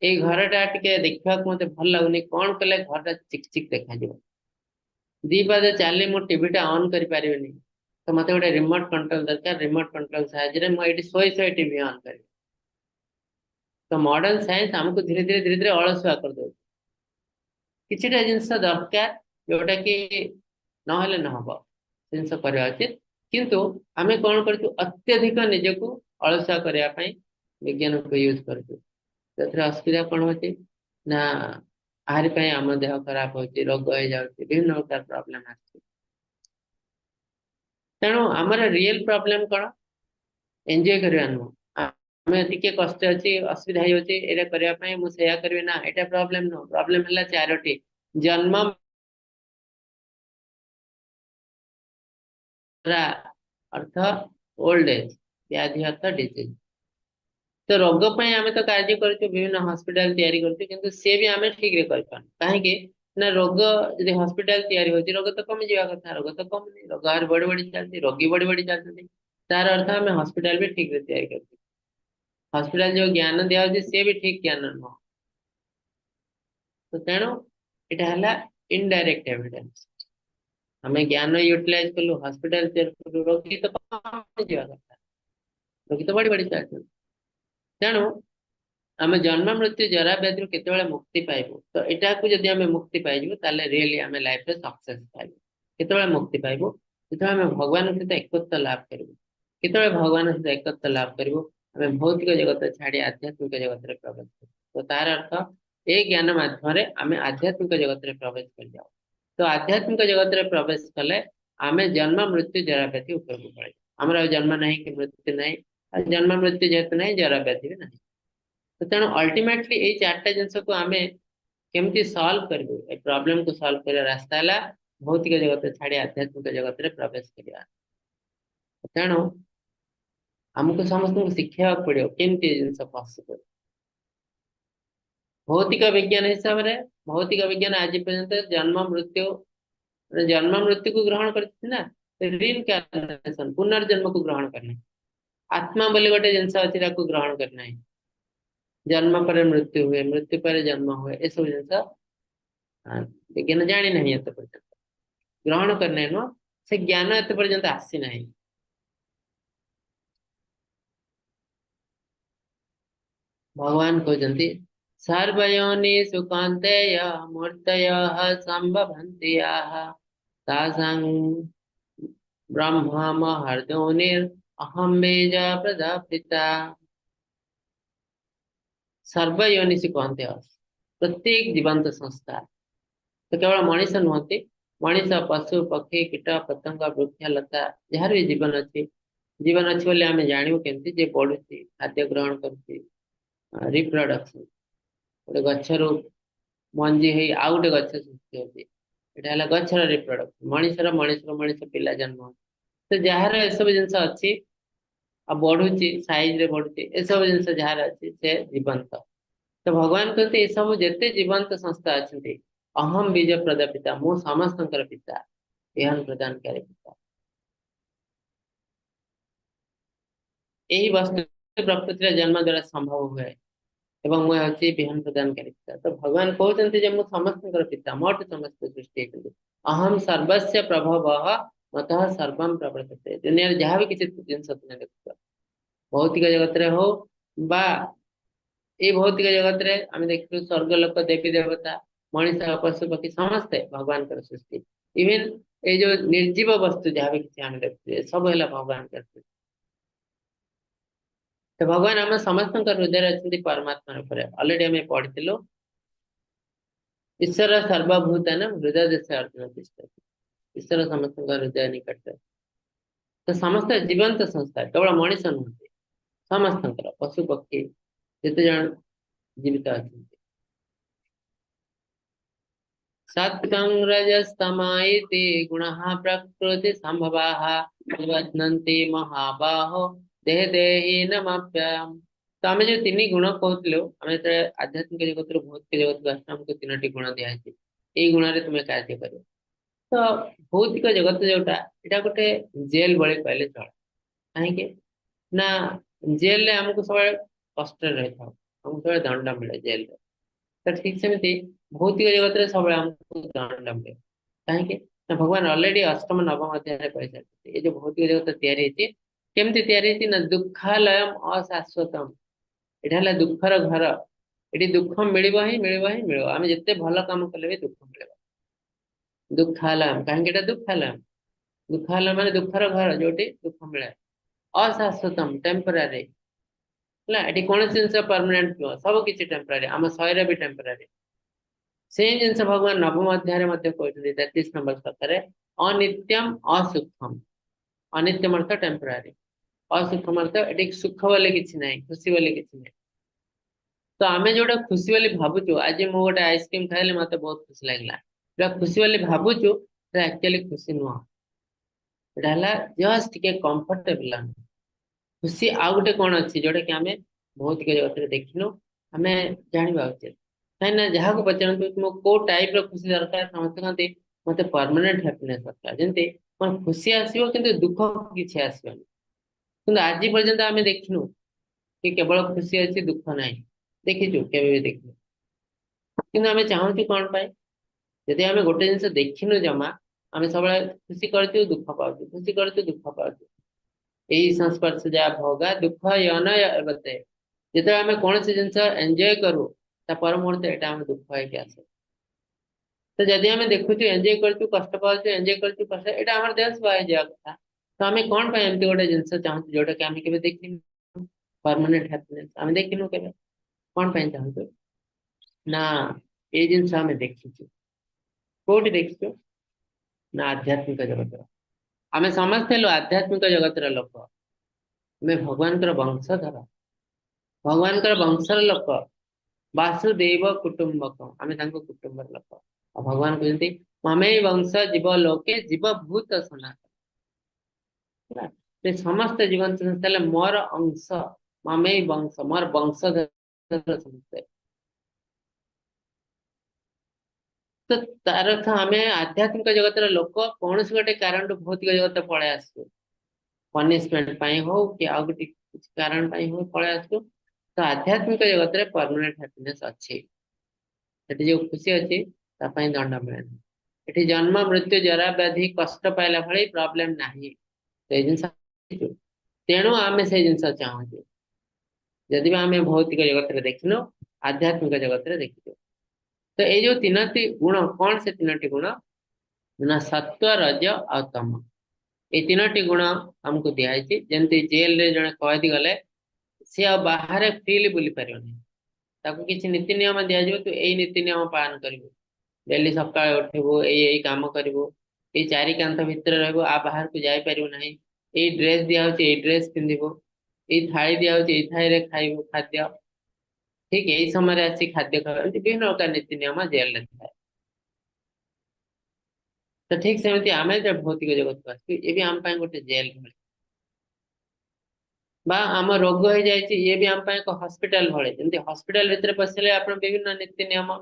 ये घरटा टिके देखा मत भल लगुनि कौन कले घरटा चिक चिक देखा दी पाद चली मु टीवीटा ऑन कर पारिनी तो मत गोटे रिमोट कंट्रोल दरकार रिमोट कंट्रोल साहाय्य मुझे शोई शोई टीवी ऑन कर तो मॉडर्न साइंस हमको धीरे धीरे धीरे धीरे अलसुआ कर दो किछिटा जिनस दरकार जोटा कि नहले न हबो जिनस करवा उचित किंतु आमे कौन करछु अत्यधिक निजको अलसुआ करया पई विज्ञान को यूज करछु तथरे असुविधा कौन होची ना आहारी पई आम देह खराब होची रोग हो जाउची विभिन्न प्रकार प्रॉब्लम आछि तेणु आमर रियल प्रॉब्लम कौन एंजॉय करवा नु आमे टिके कष्ट अछि असुविधा होची एरा करया पई मु सेया करबे ना एटा प्रॉब्लम नो प्रॉब्लम हला चारोटी जन्म अर्थ ओल्ड एज व्याधि अर्थ डिजीज तो रोग पई आमे तो कार्य करछु विभिन्न हॉस्पिटल तैयारी करछु किंतु से भी आमे ठीक रे कर पान काहे के ना रोग यदि हॉस्पिटल तैयारी होची रोग तो कम जीवा कथा रोग तो कम नहीं रोग आर बड़ी बड़ी चलती रोगी बड़ी बड़ी चलती तार अर्थ आमे हॉस्पिटल भी ठीक रे तैयारी करछु हॉस्पिटल जो ज्ञान दिया होची से भी ठीक ज्ञान न तो तेणु एटा हला इनडायरेक्ट एविडेंस हमें ज्ञान यूटिलाइज कलु हॉस्पिटल तैयारी कलु रोगी तो कम जीवा कथा रोगी तो बड़ी बड़ी चलती तेणु आम जन्म मृत्यु जरा व्याधि केतबेले मुक्ति पाइबु तो एटा को जदि आमे मुक्ति पाइबु ताले रियली आमे लाइफ रे सक्सेस पाइबु केतबेले मुक्ति पाइबु जेतबेले आमे भगवान सहित एकत्व लाभ करिबु केतबेले भगवान सहित एकत्व लाभ करिबु आमे भौतिक जगत छाड़ी आध्यात्मिक जगत रे प्रवेश करिबु तो तार अर्थ ए ज्ञान माध्यम रे आमे आध्यात्मिक जगत रे प्रवेश कर जाऊ तो आध्यात्मिक जगत रे प्रवेश कले आमे जन्म मृत्यु जरा व्याधि ऊपर को पड़े हमरा जन्म नहीं कि मृत्यु नहीं जन्म मृत्यु जेहेतु नहीं जरा व्याधि भी नहीं तो तेणु अल्टीमेटली ये चार्टा जिनस को आमे केमती सॉल्व करबो ए प्रॉब्लम को सॉल्व कर रास्ता है भौतिक जगत छाड़ी आध्यात्मिक जगत रे प्रवेश करिया तेणु हमको समस्त को शिक्षा पड़ो केमती जिनस पॉसिबल भौतिक विज्ञान हिसाब रे भौतिक विज्ञान आज पर्यंत जन्म मृत्यु को ग्रहण करछि ना रिइनकार्नेशन पुनर्जन्म को ग्रहण करना आत्मा बोली गोटे जिनस अछि ताको ग्रहण करना है जन्म पर मृत्यु हुए मृत्यु पर जन्म हुए ये सब जिनस विज्ञान जानी नहीं एत पर्यंत ग्रहण करने नुह से ज्ञान एत पर्यंत आसी नहीं भगवान कहते सर्वयोनिषु कौन्तेय मूर्तयः सम्भवन्ति याः तासां ब्रह्म महर्दोनिर् अहं बीज प्रजापिता सर्वयोनिषु कौन्तेय प्रत्येक जीवंत संस्था तो केवल मनीष नुहति मनीष पशु पक्षी कीट पतंग वृक्ष लता जार भी जीवन अच्छी बोले आम जानू केमती जे बढ़ुची खाद्य ग्रहण करुच्ची रिप्रोडक्शन गोटे गचर मंजी है आउ गोटे गच सृष्टि होती है गचर रिप्रोडक्शन मनीष पिला जन्म तो जार एसब जिनस अच्छी बढ़ुची साइज रे बढ़ुची एसब जिनस जार अच्छी से जीवंत तो भगवान कहते ये सब जिते जीवंत संस्था अच्छे अहम बीज प्रजापिता मु समस्त पिता एहन प्रदान करे पिता यही वस्तु प्रकृति जन्म द्वारा संभव हुए एवं मुझे हूँ विहन प्रदान करे पिता तो भगवान कहते मु समस्त पिता मोट समस्त सृष्टि अहम सर्वस्व प्रभव मत सर्वम प्रवर्तते दुनिया जहाँ भी किसी जिनस तुम देख भौतिक जगत रे हो बा ये भौतिक जगत रे आम देख स्वर्ग लोक देवी देवता मनीष पशु पक्षी समस्ते भगवान सृष्टि इवेन ये जो निर्जीव वस्तु जहाँ भी किसी आम देखते सब है भगवान सृष्टि तो भगवान आम समस्त हृदय अच्छे परमात्मा अलरेडी आम पढ़ी ईश्वर सर्वभूतान हृदय देश अर्जुन तिष्ठति ईश्वर समस्त हृदय निकट तो समस्त जीवंत संस्था केवल मनीष नुहति समस्त पशु पक्षी जिते जन जीवित अच्छे सत्वं रजस्तमायिति गुणः प्रकृति संभवाः निबध्नन्ति महाबाहो देह देहिनमप्ययम् तो आम जो तीन गुण कहूँ आम आध्यात्मिक जगत भौतिक जगत को आस आमको तीन गुण दिखाई यही गुण में तुम्हें कार्य कर तो भौतिक जगत जोटा यहाँ गोटे जेल भले कहले चल कहीं ना जेल रे हमको सब कष्ट रही था, हमको सब दंड मिले जेल रे। तो ठीक सेमती भौतिक जगत रे सब हमको दंड मिले कहीं ना भगवान ऑलरेडी अष्टम नवम अध्याय रे कहते ये जो भौतिक जगत तैयारी होती केमती तैयारी होती ना दुखालयम अशाश्वतम। एटा हला दुखर घर, एटी दुख मिलिबो ही मिलिबो ही मिलिबो, आमे जत्ते भलो काम कले भी दुख मिलिबो। दुखालयम कहीं एटा दुखालयम, दुखालय माने दुखर घर जोटी दुख मिले। अशाश्वतम टेम्पररी, ହେଲା ଏଠି କୌଣସି ଜିନିଷ ପର୍ମାନେଣ୍ଟ ନୁହଁ, ସବୁ କିଛି ଟେମ୍ପରାରୀ, ଆମ ଶରୀର ବି ଟେମ୍ପରାରୀ। ସେଇ ଜିନିଷ ଭଗବାନ ନବମ ଅଧ୍ୟାୟରେ ମଧ୍ୟ କହିଛନ୍ତି 33 ନମ୍ବର ଶ୍ଲୋକରେ ଅନିତ୍ୟମ ଅସୁଖମ। ଅନିତ୍ୟମ ଅର୍ଥ ଟେମ୍ପରାରୀ, ଅସୁଖମ ଅର୍ଥ ଏଠି ସୁଖ ବୋଲି କିଛି ନାହିଁ, ଖୁସି ବୋଲି କିଛି ନାହିଁ। ତ ଆମେ ଯୋଉଟା ଖୁସି ବୋଲି ଭାବୁଛୁ, ଆଜି ମୁଁ ଗୋଟେ ଆଇସ୍କ୍ରିମ ଖାଇଲି ମତେ ବହୁତ ଖୁସି ଲାଗିଲା, ଯୋଉଟା ଖୁସି ବୋଲି ଭାବୁଛୁ ସେଟା ଆକ୍ଚୁଆଲି ଖୁସି ନୁହଁ, ଏଟା ହେଲା ଜଷ୍ଟ ଟିକେ କମ୍ଫର୍ଟେବଲ। ଖୁସି ଆଉ ଗୋଟେ କଣ ଅଛି ଯୋଉଟା କି ଆମେ ଭୌତିକ ଜଗତରେ ଦେଖିନୁ, ଆମେ ଜାଣିବା ଉଚିତ। କାହିଁକି ନା ଯାହାକୁ ପଚାରନ୍ତୁ ତୁମକୁ କୋଉ ଟାଇପ ର ଖୁସି ଦରକାର, ସମସ୍ତେ କହନ୍ତି ମତେ ପରମାନେଣ୍ଟ ହ୍ୟାପିନେସ ଦରକାର, ଯେମିତି ମୋର ଖୁସି ଆସିବ କିନ୍ତୁ ଦୁଃଖ କିଛି ଆସିବନି। କିନ୍ତୁ ଆଜି ପର୍ଯ୍ୟନ୍ତ ଆମେ ଦେଖିନୁ କି କେବଳ ଖୁସି ଅଛି ଦୁଃଖ ନାହିଁ, ଦେଖିଛୁ କେବେ ବି ଦେଖିନୁ। କିନ୍ତୁ ଆମେ ଚାହୁଁଛୁ କଣ ପାଇଁ, ଯଦି ଆମେ ଗୋଟେ ଜିନିଷ ଦେଖିନୁ ଜମା, ଆମେ ସବୁବେଳେ ଖୁସି କରୁଛୁ ଦୁଃଖ ପାଉଛୁ, ଖୁସି କରୁଛୁ ଦୁଃଖ ପାଉଛୁ। यही संस्पर्श जा भोगा दुख यन बते, जिते आमे कौन सी जिंस एंजॉय करू ता पर मुहूर्त एटा हम दुख है कि आसे। तो जदि आमे देखु छु एंजॉय करछु कष्ट पाउछु, एंजॉय करछु कष्ट, एटा हमर देह स्वाय जा कथा। तो आमे कोन पे एमती गोटे जिंस चाहू जोटा कि आमे केबे देखिनु परमानेंट हैप्पीनेस आमे देखिनु केबे, कोन पे चाहू ना ए जिंस आमे देखिछु कोठी देखिछु ना आध्यात्मिक जगत। आमे समझते लो आध्यात्मिक जगत रा लोक, आमे भगवान कर वंशधर, भगवान कर वंशर लोक, वासुदेव कुटुंबक, आमे तांको कुटुंबर लोक। और भगवान कहते ममे वंश जीव लोके जीव भूत सनातन, ହେଲା? ते समस्त जीवन संस्थाले मोर अंश, ममे वंश मोर वंशधर समस्त। तो तार अर्थ आमे आध्यात्मिक जगत रा लोक कौन से गोटे कारण भौतिक जगत पळे आसु, पनिशमेंट पाई हो कि आ गोटे कारण पाई हो पळे आसु। तो आध्यात्मिक जगत रे परमानेंट हैप्पीनेस अछि, सेठी जो खुशी अछि ता पई दंड मिले। एठी जन्म मृत्यु जरा व्याधि कष्ट पाइला भली प्रॉब्लम नाही, से जिंस तेणु आमे से जिंस चाहू। यदि आमे भौतिक जगत रे देखिनो आध्यात्मिक जगत रे देखितो, तो ये जो तीनोटी गुण कौन से तीनोटी गुण ना सत्व रज और तम, ये तीनोटी गुण हमको दिखाई जमती जेल रे जने कैदी गले सी आ बाहर फ्रीली बुली पारिबनी, ताको किछि नीति नियम दिया जो तो एई नीति नियम पालन करिवो, डेली सकाळ उठिबो एई काम करिवो, एई चारि कांथ भितर रहबो, आ बाहर को जाय पारिबो नाही, एई ड्रेस दिया होची एई ड्रेस पिंदिबो, एई थाळी दिया होची एई थाळी रे खाइबो खाद्य, ठीक एई समय रे आसी खाद्य खाइबो, विभिन्न प्रकार नीति नियम जेल रे थाए। तो ठीक सेमती आमे जब भौतिक जगत को आसु ये भी आम पाए गोटे जेल भଳି, बा आम रोग हो जाइए ये भी आम पाए एक हॉस्पिटल भଳି, जमती हॉस्पिटल भितर पसिले आपण विभिन्न नीति नियम,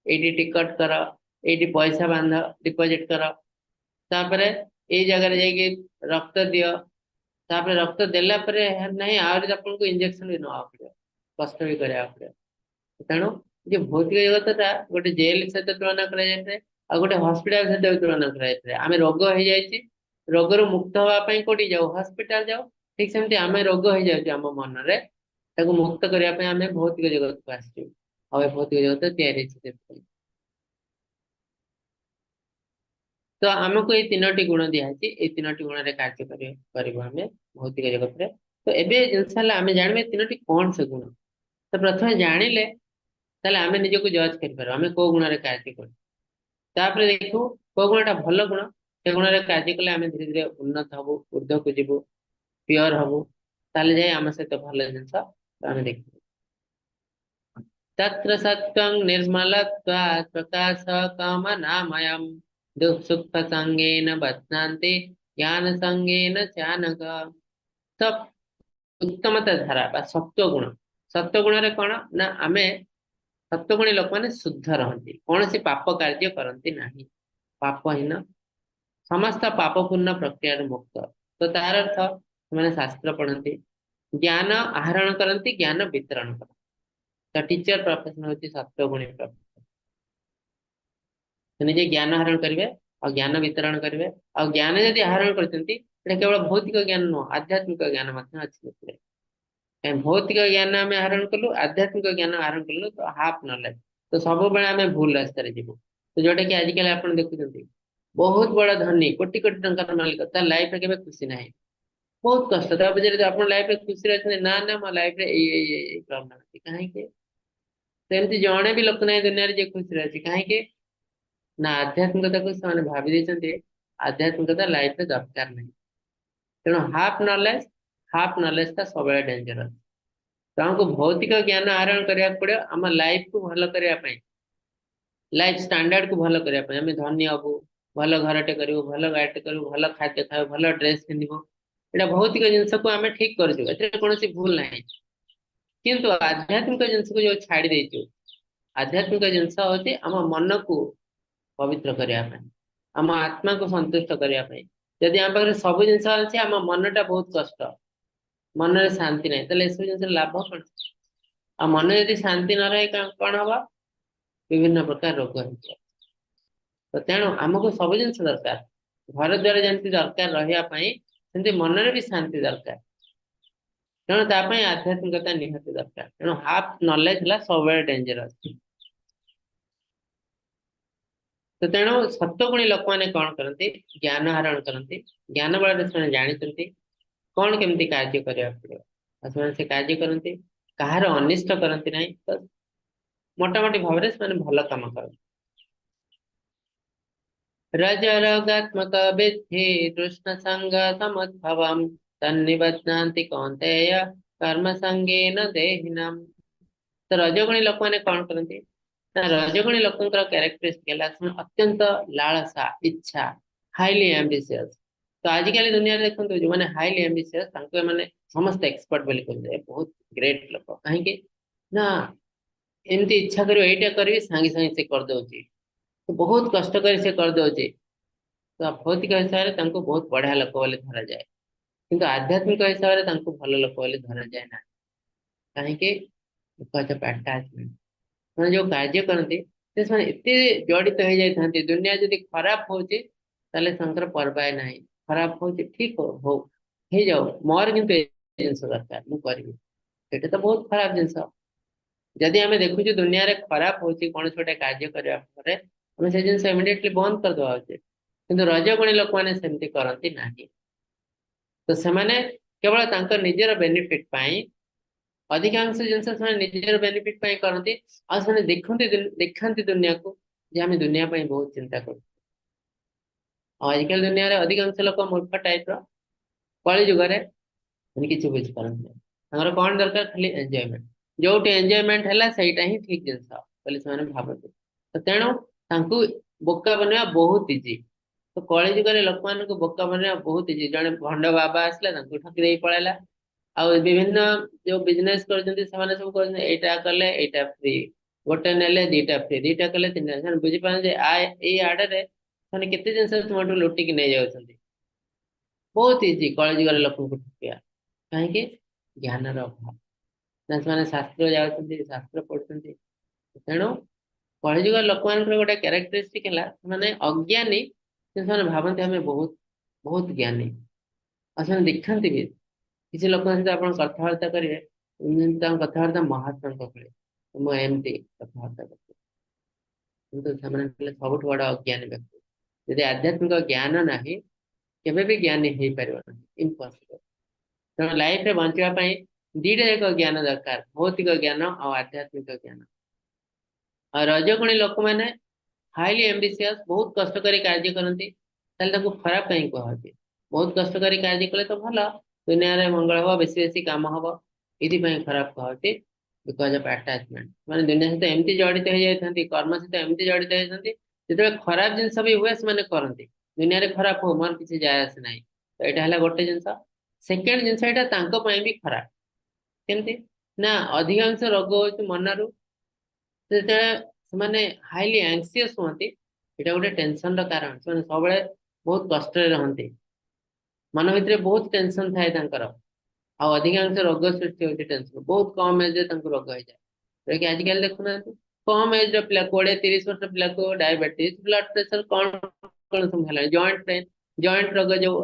एडी टिकट कर, एडी पैसा बांध डिपॉजिट कर, तापरे ए जगह रे जाके रक्त दियो, तापरे रक्त देला परे नहीं आउर आपन को इंजेक्शन भी नवा पड़े, कष्ट भी करया पड़े। तेणु जे भौतिक जगत ता गोटे जेल सहित तुलना करा जाए आ गोटे हॉस्पिटल सहित तुलना करा जाए। आमे रोग हो जाइए, रोगर मुक्त हवा पई कोठी जाऊ हॉस्पिटल जाऊ, ठीक सेमती आमे रोग हो जाउ आम मन रे ताको मुक्त करिया पई आमे भौतिक जगत को आसु, आ भौतिक जगत तैयारी छै। तो आमको ये तीनोटी गुण दिखाई, ये तीनोटी गुण रे कार्य करिवो आमे भौतिक जगत रे। तो एबे जिनसाला आमे जानबे तीनोटी कोन से गुण, तो प्रथम जानिले ताले आमे निज को जज कर पारो आमे को गुण रे कार्य कर, तापर देखू को गुणटा भलो गुण, से गुण रे कार्य कले आमे धीरे धीरे उन्नत हबो, ऊर्ध्व को जीवो, प्योर हबो, ताले जाय आमे से तो भलो जिंस आमे देखू। तत्र सत्वं निर्मलत्वात् प्रकाश कामनामयम् दुख सुख संगेन बध्नान्ति ज्ञान संगेन चानघ। सब उत्तमता धारा बा सत्व गुण, सत्व गुण रे कोन ना आमे सत्वगुणी लोक माने शुद्ध रहती, कौन सी पाप कार्य करती नहीं, पापहीन समस्त पापपूर्ण प्रक्रिया मुक्त। तो तार अर्थ मैंने शास्त्र पढ़ती, ज्ञान आहरण करती ज्ञान वितरण करती। तो टीचर प्रोफेशन होची सत्वगुणी प्रोफेशन। निजे ज्ञान आहरण करेंगे और ज्ञान वितरण करेंगे। और ज्ञान यदि आहरण करते केवल भौतिक ज्ञान नुह आध्यात्मिक ज्ञान अच्छे। भौतिक ज्ञान आम आहरण कलु आध्यात्मिक ज्ञान आहरण कलु तो हाफ नॉलेज। तो सब बेले आम भूल रास्तार जीव। तो जोटा कि आजिकल आप देखुं बहुत बड़ा धनी कोटी कोटी टंकार मालिक तार लाइफ रे केबे खुशी ना बहुत कष्ट पचारे आप लाइफ रे खुशी अच्छे ना ना मो लाइफ रे प्रॉब्लम अच्छी कहीं सेमती जड़े भी लोक ना दुनिया जे खुशी अच्छी कहीं ना आध्यात्मिकता को से भावी देते आध्यात्मिकता लाइफ रे दरकार नहीं। तेणु हाफ नॉलेज का सब डेंजरस। तो हमको भौतिक ज्ञान आहरण करने पड़ो आम लाइफ को भल करने लाइफ स्टैंडर्ड को भल करने आम धनी हबू भल घरटे करूँ भल गाड़ीटे करूँ भल खाद्य खाऊ भल ड्रेस पिंधु एटा भौतिक जिनस को आम ठीक कर कौन भूल ना किंतु आध्यात्मिक जिनस को जो छाड़ी देचु आध्यात्मिक जिनस हूँ आम मन को पवित्र करने आम आत्मा को संतुष्ट करने जदि आम पाखे सब जिन अच्छे आम मनटा बहुत कष्ट मन में शांति नहीं तो सब जिन लाभ कौन आ मन यदि शांति न रहे कौन हम विभिन्न प्रकार रोग हो। तो तेणु आमको सब जिन दरकार घर द्वार जमी दरकार रही मन में भी शांति दरकार। तेणु तापाई आध्यात्मिकता निहाती दरकार। तेणु हाफ नॉलेज है सब डेंजरस। तो तेणु सत्वगुणी लोक मैंने कौन करते ज्ञान आहरण करते ज्ञान बल से जानते कौन केमती कार्य करने पड़ो से कार्य करते कहार अनिष्ट करती ना तो मोटामोटी भाव से भल कम कर रजरोगात्मक विद्धि कृष्ण संग समुद्भव तन्निबध्नान्ति कौन्तेय कर्म संगेन देहिनम्। तो रजगुणी लोक मैंने कौन करते रजगुणी लोक क्यारेक्टरिस्टिक अत्यंत लालसा इच्छा हाईली एम्बिशियस। तो आजिकल दुनिया देखते जो मैंने हाईली एम्बिशियस मैंने समस्त एक्सपर्ट बोली कहते बहुत ग्रेट लोक कहीं ना एमती इच्छा कर यहीटा करी सांगे सांगे से कर दौची तो बहुत कष्ट कर से कर दौचे। तो भौतिक हिसाब से बहुत बढ़िया लोक बोले धरा जाए किंतु आध्यात्मिक हिसाब से भल लोक बोले धरा जाए ना कहीं अटैचमेंट मैंने जो कार्य करते एत जड़ित हो जाती दुनिया जदि खराब होचे ताले शंकर परवाय ना खराब हो ठीक हो जाओ मोर किंतु जिनस दरकार मुझे करी तो बहुत खराब जिनस जदि आम देखुचे दुनिया रे खराब होची कौन छोटे कार्य करने से जिन इमिडिएटली बंद कर दवा उचित किंतु रजगुणी लोक मैंने सेमती करती ना। तो से केवल तांकर निजर बेनिफिट पाई अधिकांश जिनस निजर बेनिफिट पाई करती देखती दुनिया को जे आम दुनिया पाई बहुत चिंता कर। आजिकल दुनिया रे अधिकांश लोक मूर्ख टाइप कली जुगे किसी बुझीपार कौन दरकार खाली एंजॉयमेंट जो एंजॉयमेंट है सहीटा ही ठीक जिनस बोले भावती। तो तेणु बोका बनवा बहुत इजी। तो कली जुगे लोक मान बोका बनवा बहुत इजी जड़े भंड बाबा आसला ठकी दे पड़ेगा आ विभिन्न जो बिजनेस करटा कले एटा फ्री गोटे ने दीटा फ्री दीटा कले तीन बुझीपारे आड़े केते जिन तुम लुटिकी नहीं जाऊँ बहुत इजी कली जुगे लोक ठकिया कहीं ज्ञान अभाव ना से शास्त्र जाऊँ शास्त्र पढ़ुं। तेणु कलिजुग लोक मान गोटे क्यारेक्टरिस्टिक है अज्ञानी भावती आम बहुत बहुत ज्ञानी और देखते भी किसी लोक सहित आप कथबार्ता करेंगे कथबार्ता महात्मा भले मुझे कथबार्ता करते सब बड़ अज्ञानी व्यक्ति यदि आध्यात्मिक ज्ञान ना केवे भी ज्ञानी हो पार इम्पॉसिबल। तेणु लाइफ रे बचापी दीटा एक ज्ञान दरकार भौतिक ज्ञान और आध्यात्मिक ज्ञान। और रजगुणी लोक मैंने हाईली एम्बिशियस बहुत कष्ट कर कार्य करती खराब कहीं कहते बहुत कष्ट कर कार्य कले तो भल दुनिया रे मंगल हम बेसी बेसी कम हम ये खराब कहते बिकज ऑफ अटैचमेंट मैंने दुनिया सहित एमती जड़ित हो जाती कर्म सहित एमती जड़ित होती जो खराब जिनस भी हुए से करती दुनिया रे खराब हो मोर किसी जाए आसे ना। तो यहाँ है गोटे जिनस सेकेंड जिनस यहाँ भी खराब केमती ना अधिकांश रोग हो मनरू से हाईली एंक्सियस हमें यहाँ गोटे टेंशन कारण से सब बहुत कष्ट रहते मन भितर बहुत टेंशन थाए। ଆଉ ଅଧିକାଂଶ ରୋଗ ସୃଷ୍ଟି ହଉଛି ଟେନସନ। ବହୁତ କମ ଏଜରେ ତାଙ୍କୁ ରୋଗ ହେଇଯାଏ। ଆଜିକାଲି ଦେଖୁନାହାନ୍ତି କମ ଏଜ ର ପିଲା 20-30 ବର୍ଷ ପିଲାକୁ ଡାଇବେଟିସ, ବ୍ଲଡ ପ୍ରେସର, କଣ ସବୁ ହେଲାଣି, ଜଏଣ୍ଟ ପେନ୍, ଜଏଣ୍ଟ ରୋଗ, ଯୋଉ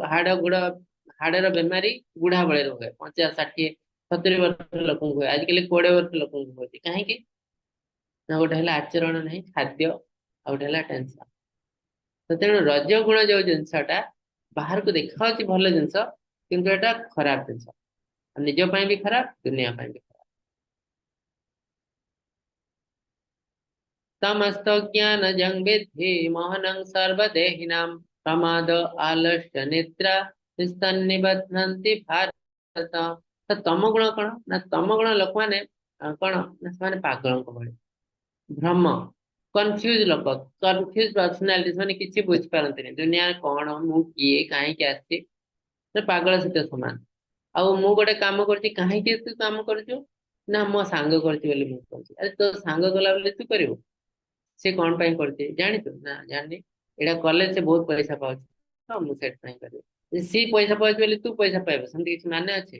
ହାଡର ବେମାରୀ ବୁଢା ବେଳେ ହୁଏ, 50, 60, 70 ବର୍ଷ ଲୋକଙ୍କୁ ହୁଏ। ଆଜିକାଲି 20 ବର୍ଷ ଲୋକଙ୍କୁ ହଉଛି। କାହିଁକି ନା ଗୋଟେ ହେଲା ଆଚରଣ ନାହିଁ, ଖାଦ୍ୟ, ଆଉ ଗୋଟେ ହେଲା ଟେନସନ। ତ ତେଣୁ ରଜ ଗୁଣ ଯୋଉ ଜିନିଷଟା ବାହାରକୁ ଦେଖାଉଛି ଭଲ ଜିନିଷ, କିନ୍ତୁ ଏଟା ଖରାପ ଜିନିଷ, ନିଜ ପାଇଁ ବି ଖରାପ, ଦୁନିଆ ପାଇଁ ବି ଖରାପ। तमस्तो ज्ञानजं विद्धि मोहनं सर्वदेहिनां प्रमाद आलस्य निद्रा निबध्नन्ति भारत। ତ ତମ ଗୁଣ କଣ ନା, ତମ ଗୁଣ ଲୋକମାନେ କଣ ନା ସେମାନେ ପାଗଳଙ୍କ ଭଳି, ଭ୍ରମ, କନଫ୍ୟୁଜ ଲୋକ, କନଫ୍ୟୁଜ ପର୍ସନାଲିଟି, ସେମାନେ କିଛି ବୁଝିପାରନ୍ତିନି ଦୁନିଆରେ କଣ, ମୁଁ କିଏ, କାହିଁକି ଆସିଛି, ସେ ପାଗଳ ସହିତ ସମାନ। ଆଉ ମୁଁ ଗୋଟେ କାମ କରୁଛି, କାହିଁକି ତୁ କାମ କରୁଛୁ, ନା ମୋ ସାଙ୍ଗ କରୁଛି ବୋଲି ମୁଁ କରୁଛି। ଆରେ ତୋ ସାଙ୍ଗ କଲା ବୋଲି ତୁ କରିବୁ? ସେ କଣ ପାଇଁ କରୁଛି ଜାଣିଛୁ ନା? ଜାଣିନି। ଏଇଟା କଲେ ସେ ବହୁତ ପଇସା ପାଉଛି, ତ ମୁଁ ସେଥିପାଇଁ କରିବି। ସିଏ ପଇସା ପାଉଛି ବୋଲି ତୁ ପଇସା ପାଇବୁ, ସେମିତି କିଛି ମାନେ ଅଛି?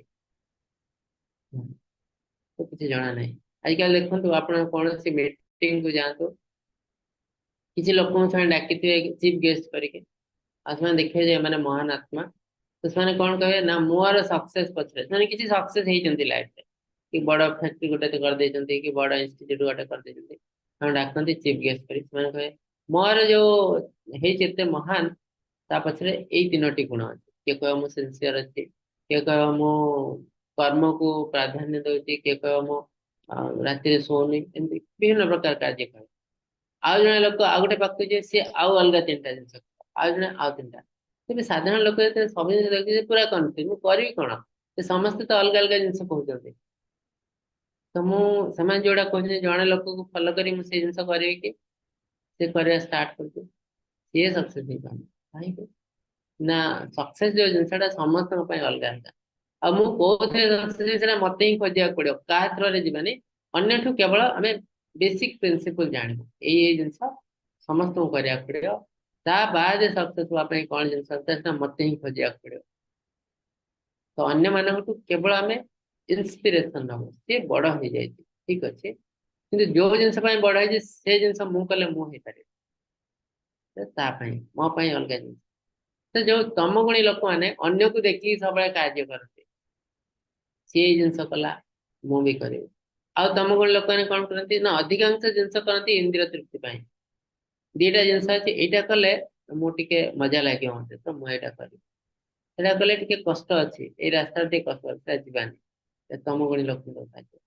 ତ କିଛି ଜଣା ନାହିଁ। ଆଜିକାଲି ଦେଖନ୍ତୁ, ଆପଣ କୌଣସି ମିଟିଂ କୁ ଯାଆନ୍ତୁ, କିଛି ଲୋକଙ୍କୁ ସେମାନେ ଡାକିଥିବେ ଚିଫ ଗେଷ୍ଟ କରିକି, ଆଉ ସେମାନେ ଦେଖିବେ ଯେ ଏମାନେ ମହାନ ଆତ୍ମା, ତ ସେମାନେ କଣ କହିବେ ନା ମୋର ସକ୍ସେସ ପଛରେ, ସେମାନେ କିଛି ସକ୍ସେସ ହେଇଛନ୍ତି ଲାଇଫରେ, କି ବଡ ଫ୍ୟାକ୍ଟ୍ରି ଗୋଟେ କରିଦେଇଛନ୍ତି, କି ବଡ ଇନଷ୍ଟିଚ୍ୟୁଟ ଗୋଟେ କରିଦେଇଛନ୍ତି, ସେମାନେ ଡାକନ୍ତି ଚିଫ ଗେଷ୍ଟ କରି। ସେମାନେ କହିବେ ମୋର ଯୋଉ ହେଇଛି ଏତେ ମହାନ, ତା ପଛରେ ଏଇ 3ଟି ଗୁଣ ଅଛି। କିଏ କହିବ ମୁଁ ସିନସିୟର ଅଛି, କିଏ କହିବ ମୁଁ କର୍ମକୁ ପ୍ରାଧାନ୍ୟ ଦଉଛି, କିଏ କହିବ ମୁଁ ରାତିରେ ଶୋଉନି, ଏମିତି ବିଭିନ୍ନ ପ୍ରକାର କାର୍ଯ୍ୟ କରେ। ଆଉ ଜଣେ ଲୋକ ଆଉ ଗୋଟେ ପାଖକୁ ଯିଏ, ସିଏ ଆଉ ଅଲଗା 3ଟା ଜିନିଷ କରିବ। ଆଉ ଜଣେ ଆଉ 3ଟା। ତେବେ ସାଧାରଣ ଲୋକ ଯେତେବେଳେ ସବୁ ଜିନିଷ ଦେଖୁଛି, ପୁରା କନଫ୍ୟୁଜ, ମୁଁ କରିବି କଣ? ସେ ସମସ୍ତେ ତ ଅଲଗା ଅଲଗା ଜିନିଷ କହୁଛନ୍ତି। ତ ମୁଁ, ସେମାନେ ଯୋଉଟା କହୁଛନ୍ତି, ଜଣେ ଲୋକକୁ ଫଲୋ କରି ମୁଁ ସେଇ ଜିନିଷ କରିବି କି? ସେ କରିବା ଷ୍ଟାର୍ଟ କରୁଛି, ସିଏ ସକ୍ସେସ ହେଇପାରୁନି। କାହିଁକି ନା ସକ୍ସେସ ଯୋଉ ଜିନିଷଟା ସମସ୍ତଙ୍କ ପାଇଁ ଅଲଗା ଅଲଗା। ଆଉ ମୁଁ କୋଉଥିରେ ସକ୍ସେସ ହେଇ, ସେଟା ମତେ ହିଁ ଖୋଜିବାକୁ ପଡିବ, କାହା ଥ୍ରୋରେ ଯିବାନି। ଅନ୍ୟଠୁ କେବଳ ଆମେ ବେସିକ ପ୍ରିନ୍ସିପଲ ଜାଣିବୁ, ଏଇ ଜିନିଷ ସମସ୍ତଙ୍କୁ କରିବାକୁ ପଡିବ। ତା ବାଦ ସକ୍ସେସ ହବା ପାଇଁ କଣ ଜିନିଷ ଅଛି, ସେଟା ମତେ ହିଁ ଖୋଜିବାକୁ ପଡିବ। ତ ଅନ୍ୟମାନଙ୍କଠୁ କେବଳ ଆମେ ଇନ୍ସପିରେସନ ନବୁ, ସିଏ ବଡ ହେଇଯାଇଛି ଠିକ ଅଛି, କିନ୍ତୁ ଯୋଉ ଜିନିଷ ପାଇଁ ବଡ ହେଇଛି, ସେ ଜିନିଷ ମୁଁ କଲେ ମୁଁ ହେଇପାରିବି, ତା ପାଇଁ ମୋ ପାଇଁ ଅଲଗା ଜିନିଷ। ତ ଯୋଉ ତମ ଗୁଣୀ ଲୋକମାନେ ଅନ୍ୟକୁ ଦେଖିକି ସବୁବେଳେ କାର୍ଯ୍ୟ କରନ୍ତି, ସିଏ ଏଇ ଜିନିଷ କଲା, ମୁଁ ବି କରିବି। ଆଉ ତମ ଗୁଣୀ ଲୋକମାନେ କଣ କରନ୍ତି ନା, ଅଧିକାଂଶ ଜିନିଷ କରନ୍ତି ଇନ୍ଦ୍ରିୟ ତୃପ୍ତି ପାଇଁ। 2ଟା ଜିନିଷ ଅଛି, ଏଇଟା କଲେ ମୁଁ ଟିକେ ମଜା ଲାଗିବ ମତେ, ତ ମୁଁ ଏଇଟା କରିବି। ଏଇଟା କଲେ ଟିକେ କଷ୍ଟ ଅଛି, ଏଇ ରାସ୍ତାରେ ଟିକେ କଷ୍ଟ ଅଛି, ସେଟା ଯିବାନି। ତମ ଗୁଣୀ ଲୋକଙ୍କ କାର୍ଯ୍ୟ।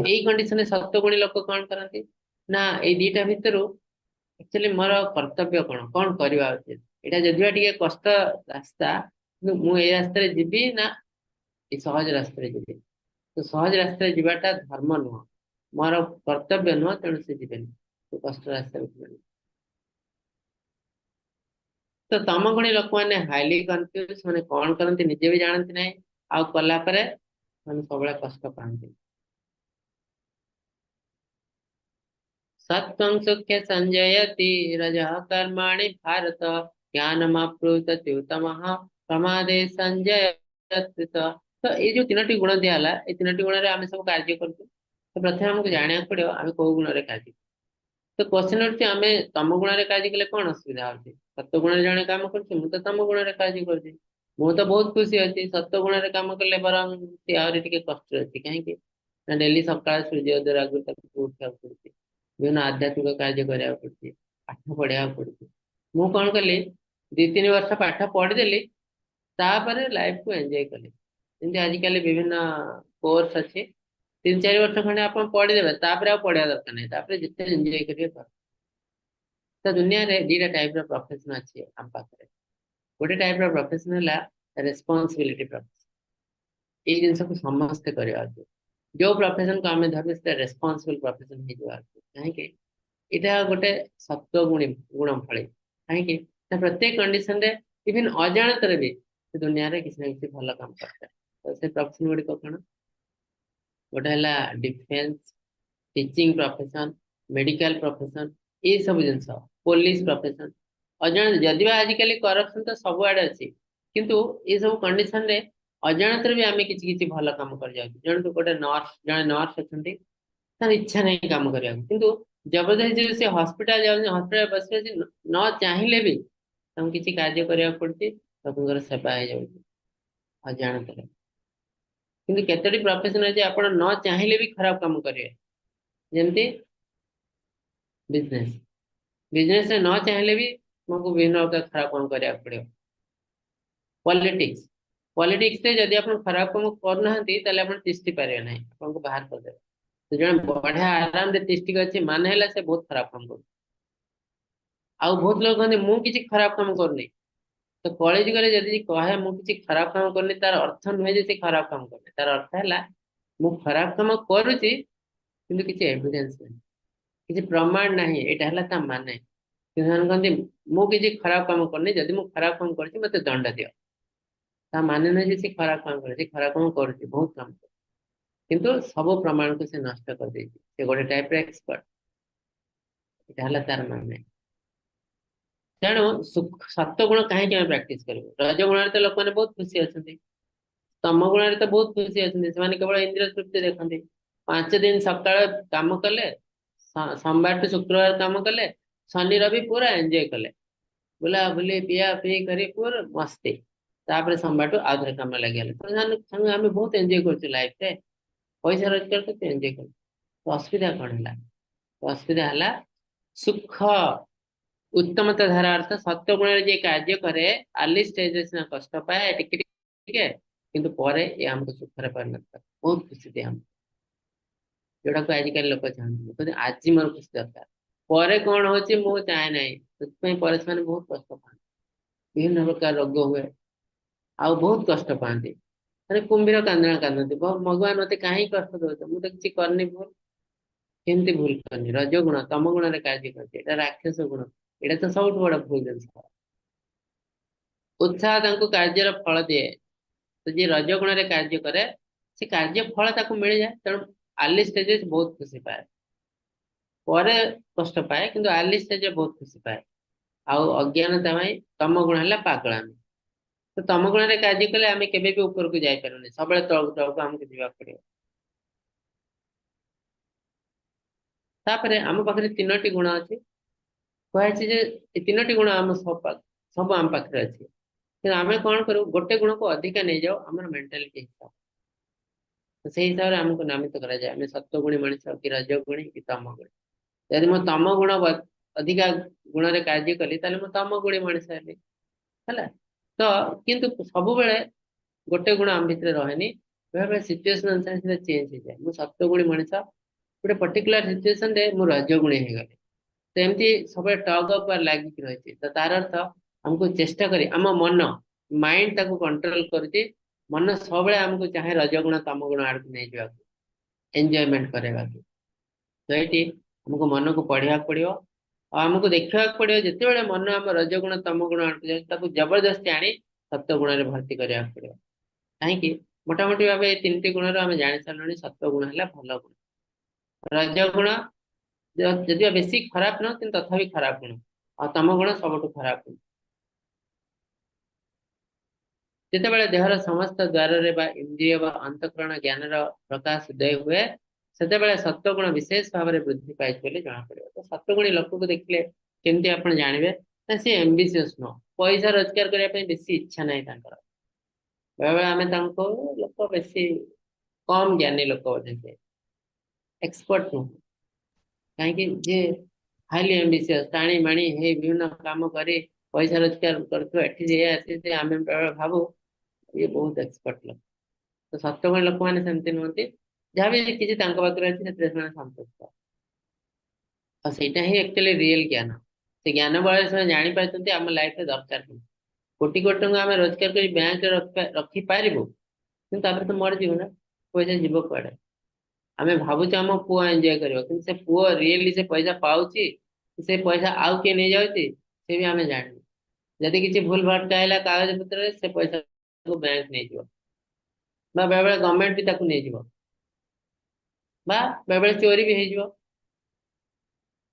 ଏଇ କଣ୍ଡିସନରେ ସତ୍ୱଗୁଣୀ ଲୋକ କଣ କରନ୍ତି ନା, ଏଇ 2ଟା ଭିତରୁ ଆକ୍ଚୁଆଲି ମୋର କର୍ତ୍ତବ୍ୟ କଣ, କଣ କରିବା ଉଚିତ, ଏଇଟା ଯଦିବା ଟିକେ କଷ୍ଟ ରାସ୍ତା, କିନ୍ତୁ ମୁଁ ଏଇ ରାସ୍ତାରେ ଯିବି ନା ଏଇ ସହଜ ରାସ୍ତାରେ ଯିବି? ତ ସହଜ ରାସ୍ତାରେ ଯିବାଟା ଧର୍ମ ନୁହଁ, ମୋର କର୍ତ୍ତବ୍ୟ ନୁହଁ, ତେଣୁ ସେ ଯିବେନି, ତ କଷ୍ଟ ରାସ୍ତାରେ ଯିବେନି। ତ ତମ ଭଳି ଲୋକମାନେ ହାଇଲି କନଫ୍ୟୁଜ, ସେମାନେ କଣ କରନ୍ତି ନିଜେ ବି ଜାଣନ୍ତି ନାହିଁ, ଆଉ କଲା ପରେ ସେମାନେ ସବୁବେଳେ କଷ୍ଟ ପାଆନ୍ତି। सत्त्वं सुख्य संजयति रजः कर्माणि भारत ज्ञानमाप्लुतत्युत्तमः प्रमादे संजयत्युत। तो ये जो 3टी गुण दिया, ये 3टी गुण आम सब कार्य करते। तो प्रथम हमको जाना पड़ो आम कौ गुण कार्य। तो क्वेश्चन होती आम तम गुण कार्य कले कौन असुविधा होती? सत्व गुण जड़े कम कर तम गुण कार्य कर तो बहुत खुशी अच्छी। सत्व गुण कम कले बर सी आहरी कष्ट अच्छी कहीं डेली सकाल सूर्योदय आगु उठा पड़ती, विभिन्न आध्यात्मिक कार्य कराया पड़ती, पाठ पढ़ा पड़ती। मु कौन कली 2-3 वर्ष पाठ पढ़ीदेली, लाइफ को एंजॉय कली। जमी आजिकल विभिन्न कोर्स अच्छे, 3-4 वर्ष खंडे आप पढ़ीदे, पढ़ा दरकार नहीं, जिते एंजॉय करेंगे कर। तो दुनिया रे 2टा टाइप प्रोफेशन अच्छे आम पाखे। गोटे टाइप प्रोफेशन है रेस्पॉन्सिबिलिटी प्रोफेशन। ये जिन को समस्ते करवा उचित। जो प्रोफेशन को आम धरवे से रेस्पॉन्सिबल प्रोफेशन कहीं इटा गोटे सत्व गुणी गुण फल कहीं प्रत्येक कंडीशन रे इवन अजाणत भी से दुनिया रे किसी ना किसी भल काम करता है। तो से प्रोफेशन गुड़ी कौन? गोटे है defence, teaching profession, medical profession, ये सब जिनस, पुलिस प्रोफेशन। अजाण जदि आजिकल करप्शन तो सब आड़े अच्छी, किंतु ये सब कंडीशन रे अजाणत भी आम किसी किसी भल कम कर जाऊँ जन गोटे नर्स जन नर्स अच्छा तार इच्छा नहीं काम करने किंतु जबरदस्ती से हॉस्पिटल जाऊँ हॉस्पिटल बस न चाहिए भी किसी कार्य करने पड़ती लोक सेवा हो जाऊँ अजाणत किंतु केतोटी प्रोफेशन अच्छे आप न चाहिए भी खराब काम करेंगे जमती बिजनेस बिजनेस न चाहिए भी तुमको विभिन्न प्रकार खराब काम करने पड़ो पॉलिटिक्स पॉलिटिक्स से जदि आप खराब काम करना तिष्टि पारे ना आपको बाहर करदे तो जन बढ़िया आराम से तिष्टिक अच्छे मान है से बहुत खराब काम कर बहुत लोग कहते मु किसी खराब काम करनी तो कॉलेज गले जदि कहे मु किसी खराब काम करनी तार अर्थ नुहे जे से खराब काम करनी तार अर्थ है मु खराब काम करुच्ची किंतु किसी एविडेंस नहीं किसी प्रमाण नहीं एटा है ता माने कहते मु किसी खराब काम करनी जदि मु खराब काम कर मत दंड दियो ता माने नहीं जे से खराब काम करे खराब काम करुच्ची बहुत काम किंतु सब प्रमाण को से नष्ट कर देती से गोटे टाइप एक्सपर्ट एटा है तार माने तेणु सुख सत्व गुण कहीं प्राक्ट कर रजगुण तो लोक मैंने बहुत खुशी अच्छा तम गुण तो बहुत खुशी अच्छा केवल इंद्रिय तृप्ति देखते 5 दिन सका कम कले सोमवार टू शुक्रवार कम कले शनि रवि पूरा एंजॉय कले बुला बुली पिया पी कर पूरा मस्ती तापर सोमवार टू आधे कम लगे तो आम बहुत एंजॉय कर लाइफ रे पैसा रोजगार करते एंजॉय कर तो असुविधा कौन है तो असुविधा है सुख उत्तमता धारा अर्थ सत्य गुण जे कार्य करे अर्ली स्टेज सिना कष्ट पाए टिके टिके किंतु परे ये हमको सुखर परिणत बहुत खुशी दिए हम जोड़ा को आजिकल लोक चाहते कहते आज मोर खुशी दरकार परे कौन होची मु चाहे नहीं तो परेशान बहुत कष्ट पाते विभिन्न प्रकार रोग हुए आ बहुत कष्ट पाते अरे कुंभीर कांदना कांदती भगवान मत कहीं कष्ट दौर मुझे किसी करनी भूल केमती भूल करनी रजगुण तम गुण कार्य कर राक्षस गुण एटा तो सब बड़ा भूल जिन उत्साह कार्य फल दिए तो जी रजगुण कार्य करे से कार्य फल मिल जाए तेणु आर्ली स्टेज बहुत खुशी पाए पर कष्ट पाए किंतु आर्ली स्टेज बहुत खुशी पाए अज्ञानता तम गुण है पागलामी तो तम गुण कार्य कले आम के ऊपर को जापर सब तल तलक आमको जावाक पड़ो तापर आम पाखे 3टी गुण अच्छी कहे तीनो गुण आम सब आम पाखे अच्छे आम कौन करूँ गोटे गुण को अधिका नहीं जाओ आम मेन्टालिटी हिसाब तो से हिसाब से आमको नामित करा जाए आम सत्वगुणी मनीष कि रजगुणी कि तमगुणी यदि मो तम गुण अधिका गुण रे कार्य कली मो तमगुणी मनीष है तो किंतु सब बेले गोटे गुण आम भितर रहे बेले सिचुएशन अनुसार चेंज हो जाए मुझे सत्वगुणी मनीष गोटे पर्टिकुलर सिचुएशन रे मु रजगुणी हो गली तो एमती सब टग अप लगिक रही तो तार अर्थ हमको चेष्टा करी आम मन माइंड ताको कंट्रोल करती मन सब आमको चाहे रजगुण तम गुण आड़ को नहीं जावा एंजॉयमेंट करवा तो ये हमको मन को पढ़ा पड़ो आमको देखा पड़ो जिते मन आम रजगुण तम गुण आड़ को जाए जबरदस्ती आनी सत्व गुण भर्ती करने पड़ो कहीं मोटामोटी भाव 3टी गुण आम जानी सारे सत्व गुण है भल गुण रजगुण जदि बेसी खराब न कि तथापि खराब गुण और तम गुण सब खराब गुण जिते देहर समस्त द्वार इंद्रिय अंतकरण ज्ञान प्रकाश उदय हुए से सत्वगुण विशेष भाव में वृद्धि पाई जना पड़े तो सत्वगुणी लोक को देखले केमती आप जानवे सी एम्बिशियस नुह पैसा रोजगार करने बेसी इच्छा ना बेले आम लोक बेसी कम ज्ञानी लोक बोधे से एक्सपर्ट नुह कहीं जे हाईली एम्बिशियस टाणी माणी हे विभिन्न काम करे पैसा रोजगार कर आम भावु ये बहुत एक्सपर्ट लोग तो सत्वगुण लोक मैंने सेमती नुहति जहाँ भी किसी पाखे अच्छे संतुष्ट और सहीटा ही एक्चुअली रियल ज्ञान से ज्ञान बल से जानी पार्टी आम लाइफ में दरकार नहीं कोटि कोटि टंका आम रोजगार कर बैंक रखिपारू कि तो मर जीव ना पैसा जीव कड़े आम भावुँ आम पुओ एंजॉय कर से पुओ रियली से पैसा पाऊँच से पैसा आउ किए नहीं जाऊँगी से भी आम जान जदि किसी भूल भटका है कागज पत्र से पैसा को बैंक नहीं जीव बेले बेले गवर्नमेंट भी नहीं जीव बेले बेले चोरी भी हो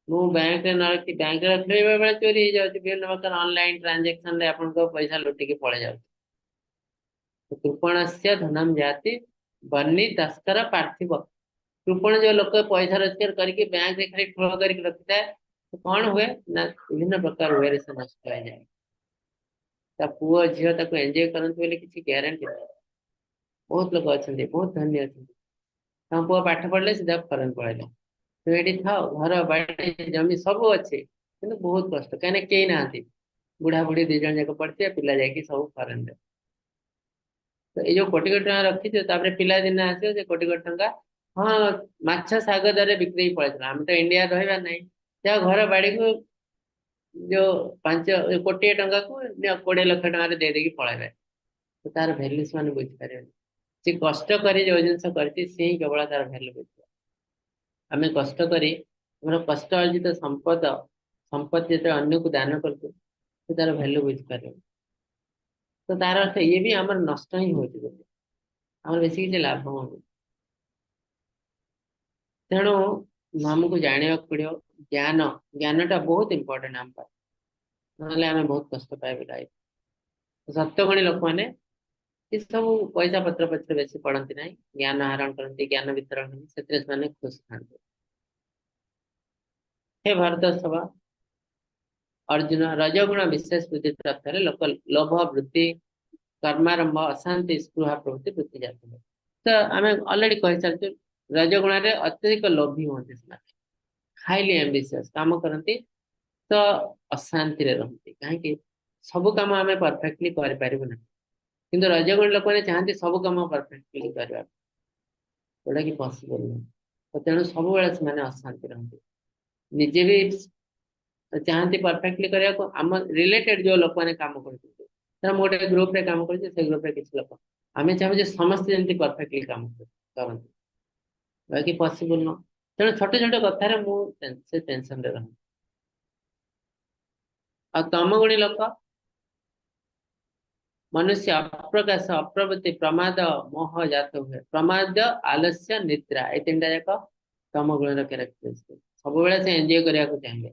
मु बैंक न रखी बैंक रखले बेले बेले चोरी हो जाए विभिन्न प्रकार ऑनलाइन ट्रांजैक्शन रे आपन को पैसा लुटिके पड़े जाए तो कृपणस्य धनम जाति बन्नी तस्कर पार्थिव। कृपण जो लोग पैसा रोजगार करके बैंक रे खाली ठुल करके रखता है तो कौन हुए ना विभिन्न प्रकार वे से नष्ट हो जाए। ता पुओ झील ताको एंजॉय करते बोले किसी गारंटी नहीं। बहुत लोग अच्छा बहुत धन्य अच्छा तम पुओ पाठ पढ़ले सीधा फरन पड़े तो ये था घर बाड़ी जमी सब अच्छे कि बहुत कष्ट कहीं कई ना बुढ़ा बुढ़ी दी जन जाक पड़ते पिला जाकि सब फरन दे तो ये जो कोटी कोटी टଙ୍କା रखी तापर पिला दिन आसो से कोटी कोटी टଙ୍କା हाँ माछ शाग दर बिक्री पड़ता आम तो इंडिया रहा ना जा घर बाड़ी को जो 5 कोटी टଙ୍କା को 20 लाख टଙ୍କା दे देकी पलैबे तो तार भैल्यू से बुझीपर सी कष्ट कर जो जिन कर केवल तार भैल्यू बुझ आम कष्ट करी कष्ट अर्जित संपद संपत्ति जो अन्य को दान कर तार भैल्यू बुझीपर तो तार अर्थ ये भी आम नष्ट ही हो बेस किसी लाभ हो तेणु आमको जाना पड़ो ज्ञान ज्ञानटा बहुत इंपोर्टेंट आम ना आम बहुत कष्ट पाए लाइफ सत्यगुणी लोक मैंने ये सब पैसा पत्र पत्र बेसी पढ़ती ना ज्ञान आहरण करती ज्ञान वितरण से खुश था। हे भारत सभा अर्जुन रजगुण विशेष बुद्धि प्राप्त है लोक लोभ वृद्धि कर्मारंभ अशांति स्पृहा प्रवृत्ति वृद्धि जाती है। तो आम अलरेडी कही सारी रजगुण अत्यधिक लोभी होती हाईली एम्बिशियस काम करती तो अशांति रहती कहीं सब कम आम परफेक्टली करना किंतु रजगुण लोक मैंने चाहती सब कम परफेक्टली करवा जोटा कि पॉसिबल नहीं तो तेणु सब बेले से अशांति रहती निजे भी चाहती परफेक्टली करने को आम रिलेटेड जो लोक मैंने काम कर गोटे ग्रुप रे काम कर ग्रुप रे किसी लोक आम चाहूँ समस्त जमी परफेक्टली काम करते बाकी पॉसिबल न तेणु छोटे छोटे कथार मुझे टेंशन रहा आ तम गुणी लोक मनुष्य अप्रकाश अप्रवृत्ति प्रमाद मोह जात हुए प्रमाद आलस्य निद्रा ये 3टा जाक तम गुण कैरेक्टरिस्टिक सब बेले से एंजॉय करने को चाहिए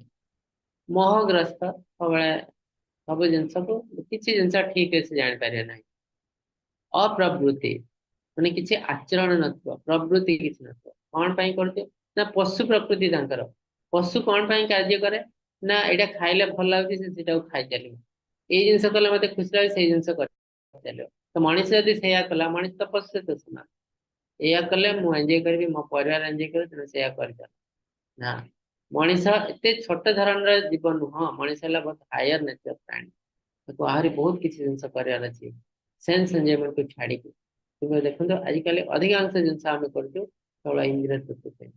मोहग्रस्त सब सब जिनस को किसी जिन ठीक से जापर ना अप्रवृत्ति मैंने किसी आचरण न प्रवृत्ति किसी न कौन पाई करते ना पशु प्रकृति पशु कौन पाई कार्य करे ना यहाँ खाइले भल लगे खाई चलो ये जिन कले मत खुशी लगे से जिन चलो तो मनीष जदि से कला मनीष तो पशु तो समान या कले मुझे एंजॉय करी मो परिवार एंजॉय कर तेणु से कर ना मनीष एत छोट धरण जीवन नुह मनीष है बहुत हायर नेचर प्राणी आहरी बहुत किसी जिन कर सेन्स एंजॉयमेंट को छाड़ी देखो आजिकल अधिकांश जिन आम कर इंद्रिय तृप्ति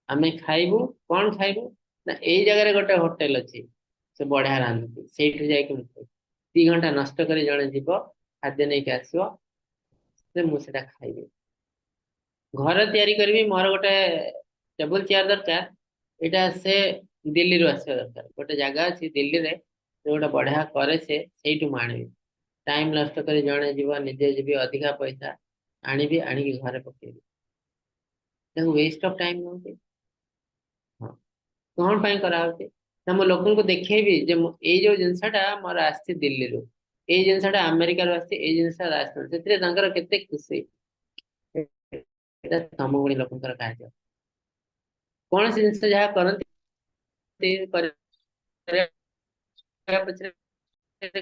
आम खाइबू कौन खाइबू ना यही जगह गोटे होटेल अच्छी से बढ़िया रांधुची से दी घंटा नष्ट कर जड़े जीव खाद्य नहीं आसो मुझे खाइबी घर तैयारी करी मोर गोटे टेबुल चेयर दरकार यहाँ से दिल्ली रू आसवा दरकार गोटे जगह अच्छी दिल्ली रे गोटे बढ़िया करे से आनी टाइम नष्ट कर जड़े जीव निजे जी अधिका पैसा आनी आणिकी घरे पकेबी वेस्ट ऑफ टाइम नौ हाँ कौन पाई कराउचे ना मो लोक को देखेबी जे ये जो जिनसटा मोर आसी दिल्ली रू ये जिनसटा अमेरिका रू आसी ये जिनस राजस्थान से केते खुशी तम गुणी लोक कार्य कौन से जिनस जहाँ करती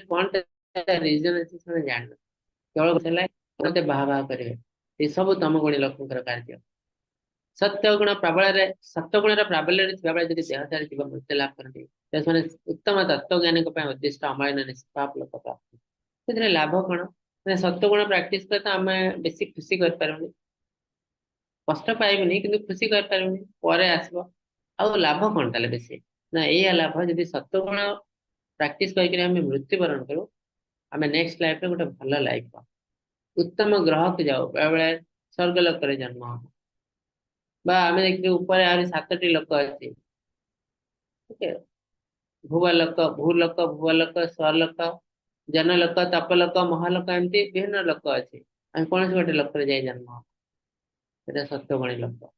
कौन रीजन अच्छे से जान केवल मत बाहा बाहा करेंगे ये सब तम गुणी लोक कार्य सत्यगुण प्राबल्य सत्यगुण प्राबल्य जब देहचारी जीव मृत्यु लाभ करते उत्तम तत्व ज्ञानी उद्दिष्ट अमलिन निष्पाप लोक प्राप्त से लाभ कौन मैंने सत्यगुण प्राक्ट कर आम बेसी खुशी कर कष्ट पाइबनी कि खुशी कर आसब आ लाभ कौन ताले बेसी ना ये लाभ जब सत्यगुण प्राक्ट कर मृत्युवरण करूँ आम नेक्स्ट लाइफ में गोटे भल लाइफ उत्तम ग्रह को जाओ बेले स्वर्गलोक जन्म हम आम देखिए ऊपर आ 7टी लोक अच्छी भूवलोक भूलोक भूवलोक स्वलोक जनलोक तपलोक महालोक एमती विभिन्न लोक अच्छी कौन से गोटे लोक जन्म से सत्यगुणी लोक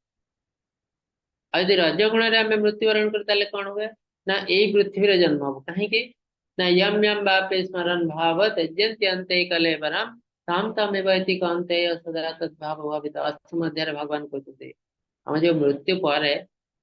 आदि रजगुण आम मृत्युवरण कर कौन हुए ना यही पृथ्वी जन्म हम कहीं ना यम यम बापे स्मरण भाव त्यजंती अंत कलेवरम ताम तमेव इति कौन्तेय सदा तद्भाव भावित अस्थ मध्य भगवान कहते हम जो मृत्यु पर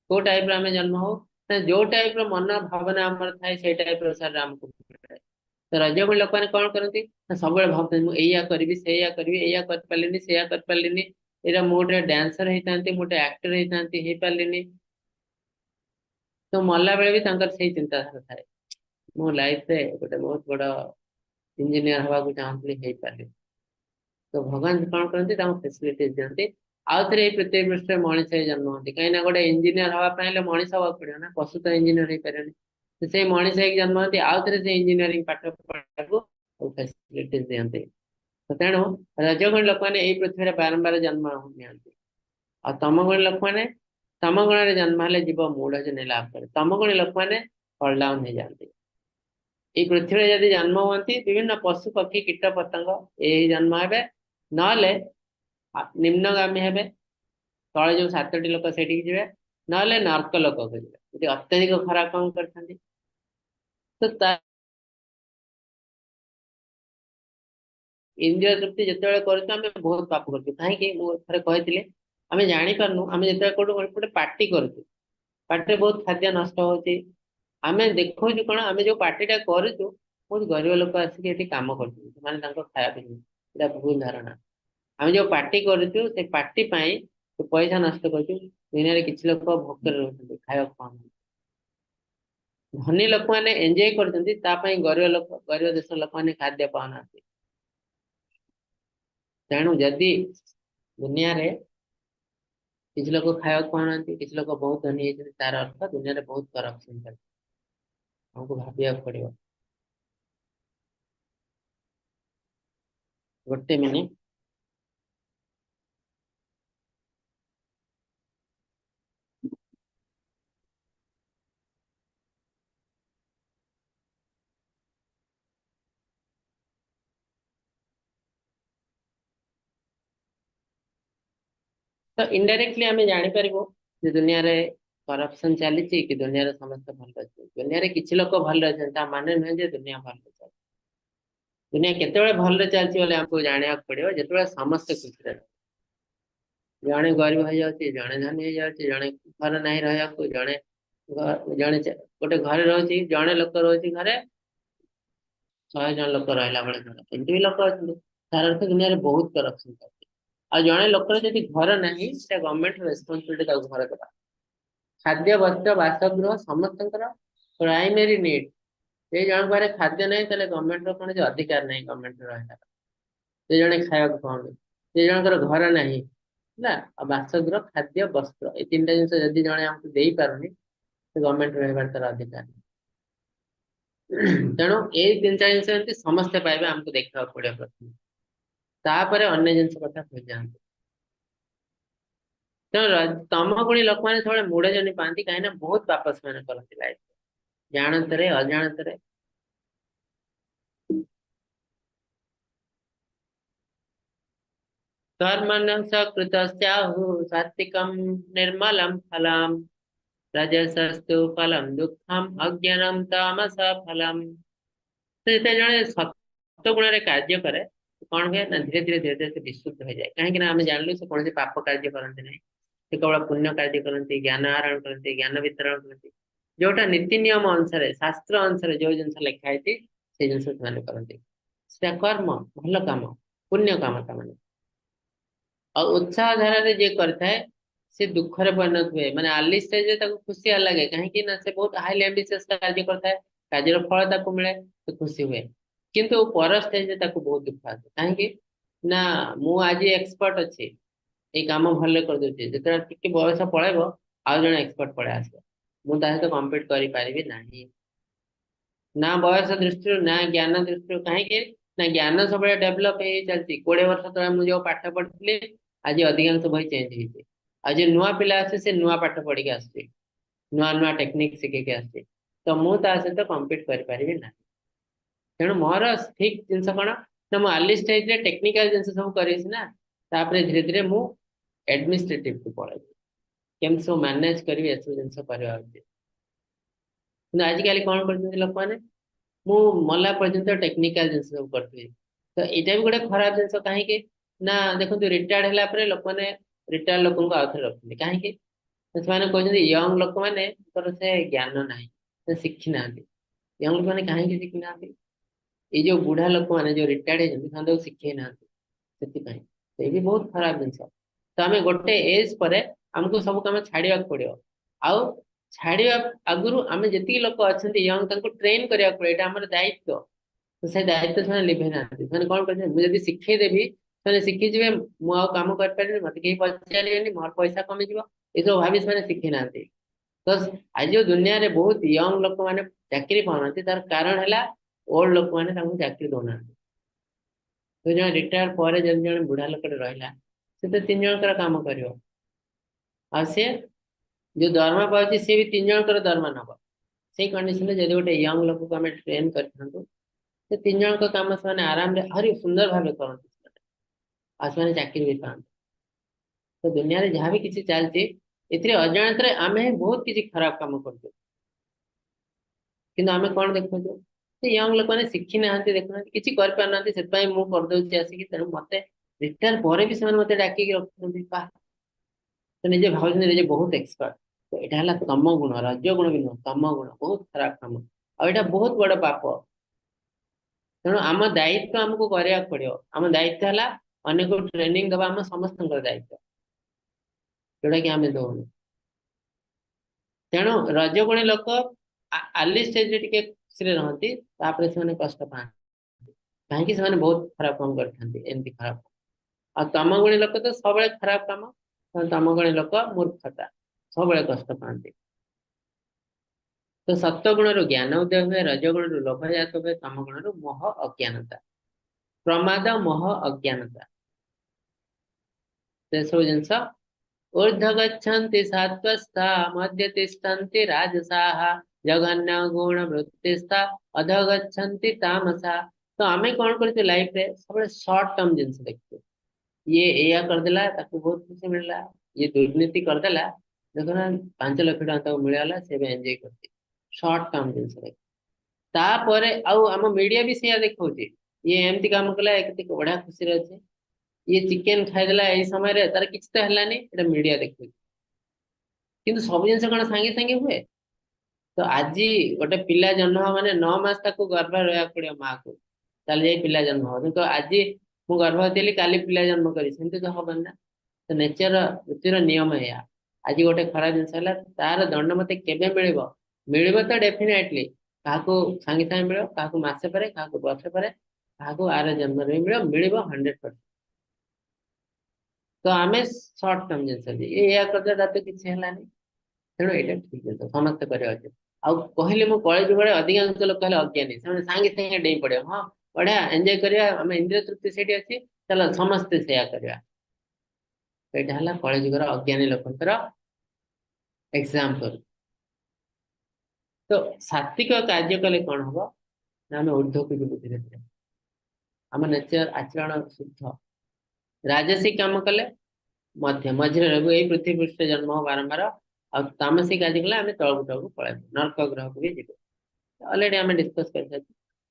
को टाइप आम जन्म हो ना जो टाइप मन भावना आम थाए से टाइप शरीर आमको मिले। तो रजगुण लोक मैंने कौन करती सब भावते मुझे करी से या कर पारे से कर पारे एरा मोटे डांसर होता मोटे एक्टर होता हो पारे। तो मरला बेले भी से चिंताधारा थाए मो लाइफ रे गोटे बहुत बड़ इंजीनियर हवा को चाहती हो पारे। तो भगवान कौन करते फैसिलिटी दिखती आउ थे पृथ्वी पृष्ठ मनीष जन्म होती कहीं गोटे इंजीनियर हाँपाई मनीष हाँ पड़ो ना पशु तो इंजीनियर हो पारे तो से मनीष जन्म होती आउ थे से इंजीनियरिंग पाठ पढ़ा को फैसिलिटी दिखती। तो तेणु रजगुण लोक मैंने यही पृथ्वी बारंबार जन्म नियंती आ तमगुणी लोक मैंने तमगुण जन्म हेले जीव मूढ़ जन लाभ करे तमगुणी लोक मैंने फल डाउन हो जाती। ये पृथ्वी जदि जन्म हुंती विभिन्न पशु पक्षी कीट पतंग यही जन्म हे ना निम्नगामी हे तले जो 7टी लोक से जी ना नर्क लोक को जी अत्यधिक खराब काम करते तो इंद्रिय तृप्ति जिते कर बहुत पाप कर कहीं थे कहते आम जापारू आम जो गोटे पार्टी कर पार्टी बहुत खाद्य नष्ट होती आम देखु कौन आम जो पार्टीटा करूँ बहुत गरीब लोक आसिक कम कर खाया भूल धारणा आम जो पार्टी करूँ से पार्टी पैसा नष्ट कर दुनिया किसी लोग भोकर रोते खाया पाऊँ धनी लोक मैंने एंजॉय कर गरीब लोक गरीब देश लोक मैंने खाद्य पाऊना। तेणु जदि दुनिया रे किसी लोग खाया पाऊना किसी लोग बहुत धनी होती तार अर्थ दुनिया रे बहुत करप्शन चलती हमको भाविया पड़ो। गोटे मिनिट तो इनडायरेक्टली आम जापर दुनिया रे करप्शन चली कि दुनिया रे समस्त भल अच्छे दुनिया रे किसी लोग भल अच्छा माने नुहे जे दुनिया भल चल दुनिया केत भल चलती आमको जाना पड़ो जो समस्ते खुशी जड़े गरीब हो जाती जड़े धनी हो जाती जड़े घर ना रहा जड़े जड़े गोटे घर रोचे जड़े लोक रोचे घरे 100 जन लोक रहा बेले घर एमती भी लोक अच्छे तार अर्थ दुनिया रे बहुत करप्शन चलती आ जड़े लोक जब घर ना गवर्नमेंट रेस्पॉन्सिबिलिटी घर देवा खाद्य वस्त्र बासगृह समस्त प्राइमरी नीड ये जन पारे खाद्य नहीं गवर्नमेंट कौन अधिकार नहीं गवर्नमेंट रहा से जड़े खाया पाऊनी से जनकर घर ना ना बासगृह खाद्य वस्त्र ये 3टा जिन जदि जड़े आमको दे पारे तो गवर्नमेंट रहा तार अधिकार तेणु ये 3-4 जिन समस्ते पाइबे आमको देखा पड़े प्रथम तापर अन्य जिन कथा कही जाते तेणु तमगुणी लोक मैंने सब मूढ़ जन पाती कहीं बहुत पाप से करती लाइफ जानत अजाणत कर्मण सकृत सात्विकम निर्मलम फलम रजसस्तु फलम दुखम अज्ञानम तामस फलम। तो जिते जड़े सत्वगुण कार्य करे कौन हुए ना धीरे धीरे धीरे धीरे से विशुद्ध हो जाए कहीं आम जानलु से कौन पाप कार्य करते ना से केवल पुण्य कार्य करते ज्ञान आहरण करते ज्ञान वितरण करते जोटा नीति नियम अनुसार शास्त्र अनुसार जो जिन लिखाई से जिन करते कर्म भल कम पुण्य कम मैंने और उत्साह धारा जे करता है से दुख रे परिणत हुए माने अर्ली स्टेज खुशी लगे कहीं ना से बहुत हाईली एम्बिशियस कार्य करता है कार्य फल मिले तो खुशी हुए किंतु पर स्टेज बहुत दुख आसे कहीं ना मु आज एक्सपर्ट अच्छे ये कम भल कर दूसरी जो बयस पलैब आउ जन एक्सपर्ट पड़े आस मुझे कम्पीट करी ना ना बयस दृष्टि ना ज्ञान दृष्टि कहीं ना ज्ञान सब डेभलप हो चलती 20 वर्ष तक मुझे पाठ पढ़ी आज अधिकांश बही चेंज होती आज नुआ पिला आसे से नुआ पाठ पढ़ी आसुचे नुआ नुआ टेक्निक शिखिक आसुचे तो मुझे सहित कम्पीट करी ना तेणु मोर ठीक जिन कौन ना मुझे अर्ली स्टेज टेक्निकल जिन सब करना धीरे धीरे मुझे एडमिनिस्ट्रेटिव को पढ़े केम सब मैनेज करी ए सब जिन आजिकल कौन कर लोक मैंने मु मला पर्यंत टेक्निकल जिन सब करते तो यहाँ भी गोटे खराब जिन कहीं ना देखो रिटायर्ड है लोक मैंने रिटायर्ड लोक आउ थे रखते कहीं कहते यंग लोक मैंने से ज्ञान ना से शिखी ना यंग लोक मैंने कहीं शिखी ना ये जो बुढ़ा लोक मैंने जो रिटायर्ड होती शिखे ना से भी बहुत खराब जिन तो आम गोटे एज पर आमको सब कम छाड़ा पड़ो आउ छाड़ा आगु आम जी लोक अच्छा यंग ट्रेन करने पड़े आम दायित्व तो से दायित्व से लिभे ना कौन कर मुझे शिखेदेवी से शिखीजे मुझे कम कर मत कहीं पचारे मोर पैसा कमिज ये सब भावी से शिखी ना तो आज जो दुनिया रे बहुत यंग लोक मैंने चाकरी पाना तार कारण है ओल्ड लोक मैंने चाकरी दौना तो जो रिटायर पर जन बुढ़ा लोक रहा से तो 3 जनकर काम कर सी जो दरमा पाँच सी भी 3 जनकर दरमा नब से कंडीशन जब गोटे यंग लोक को आम ट्रेन कर 3 जन का काम से आराम हरी सुंदर भाव करते आसमानी चाकरी भी पाते तो दुनिया रे जहाँ भी किसी चलती अजाणत आम बहुत किसी खराब काम करते कि आम कौन देखो यंग लोक मैंने शिखी ना देखुना किसी करना से करदे आसिक तेणु मत रिटायर पर भी मत डाक रखते तो निजे भाव निजे बहुत एक्सपर्ट तो यहाँ है तम गुण रज गुण भी नुह तम गुण बहुत खराब कम और यहाँ बहुत बड़ पाप तेणु आम दायित्व आमको करने पड़ो आम दायित्व है अनेक ट्रेनिंग दबा आम समस्त दायित्व जोटा कि आम दौन तेणु रजगुणी लोक आर्ली स्टेज टे खुशी रहती से कष्ट पाते कहीं बहुत खराब काम करते खराब आ तमगुणी लोक तो सब खराब कम तमगुणी लोक मूर्खता सब कष्ट पाते तो सत्वगुण ज्ञान उदय हुए रजगुण लोभ जात हुए तमगुण मोह अज्ञानता प्रमाद मोह अज्ञानता से सब जिन ऊर्ध्व गच्छन्ति सात्वस्था मध्य तिष्ठन्ति राजसाः जघन्य गुण वृत्तिस्था अध गच्छन्ति तामसा तो आमे कौन करते लाइफ रे सब शॉर्ट टर्म जिनस देखते ये एया करदेला ताको बहुत खुशी मिलला ये दुर्नीति करदेला देखो ना 5 लाख टका मिलला से भी एंजॉय करते शॉर्ट टर्म जिनस देखते तापरे आउ आम मीडिया भी से देखौचे ये एमती काम कला केते बड़ा खुशी रहছে ये चिकेन खाइदेला यही समय रे तार किछ तो हलानी एटा मीडिया देखौ किंतु सब जिन कौन सांगे सांगे हुए तो आज गोटे पिला जन्म हो माने 9 मास ताको गर्भ रहा पड़ो माँ को ताले जाई पिला जन्म हो तो आज मु गर्भवती काली पिला जन्म करी सेमती तो हबन ना तो नेचर पृथ्वीर नियम है आज गोटे खराब जिनस है तार दंड मत केबे मिलिबो मिलिबो तो डेफिनेटली काको सांगे सांगे मिलो काको मासे परे काको वर्षे परे काको आर जन्म रे मिलिबो 100%। तो आम सर्ट टर्म जिन या करदे तो किसी है तेणु ये ठीक है समस्त कर कहले मु कल जुग अधिकांश लोग कहले अज्ञानी से सांगे सांगे डे पड़े हाँ बढ़िया एंजॉय करिया आम इंद्रिय तृप्ति से अच्छी चलो समस्ते से करवा तो यहाँ है कल जुगर अज्ञानी लोकर एग्जाम्पल तो सात्विक कार्य कले कौन हम ना आम ऊर्ध्व को जीव धीरे धीरे आम नेचर आचरण शुद्ध राजसिक काम कले मध्य मझे यही पृथ्वी पृष्ठ जन्म हो बारंबार आ तामसिक आज कले आम तलू तलू पलैब नर्क ग्रह को भी जीव अलरेडी आम डिस्कस कर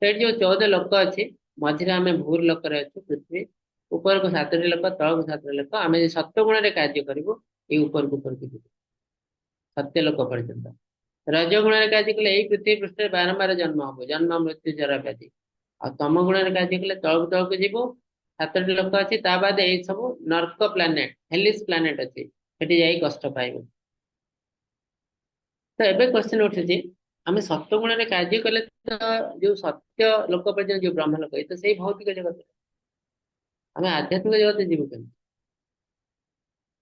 तो जो 14 लोक अच्छी मझे आम भूर लोक अच्छे पृथ्वी ऊपर को 7टी लोक तल को 7टी लोक आम सत्वगुण कार्य करूँ ये ऊपर को जीव सत्य लोक पर्यटन रजगुण कार्य कले यही पृथ्वी पृष्ठ बारंबार जन्म हम जन्म मृत्यु जरा व्याधि आ तम गुण कार्य कले तल को जीव 7टी लोक अच्छी बाद यही सब नर्क प्लानेट हेलिस प्लानेट अच्छी जाई कष्ट पाइब तो एबे क्वेश्चन उठे आम सत्वगुण कार्य कले तो जो सत्य लोक पर्यटन जो ब्रह्म लोक ये तो सही भौतिक जगत आम आध्यात्मिक जगत जीव के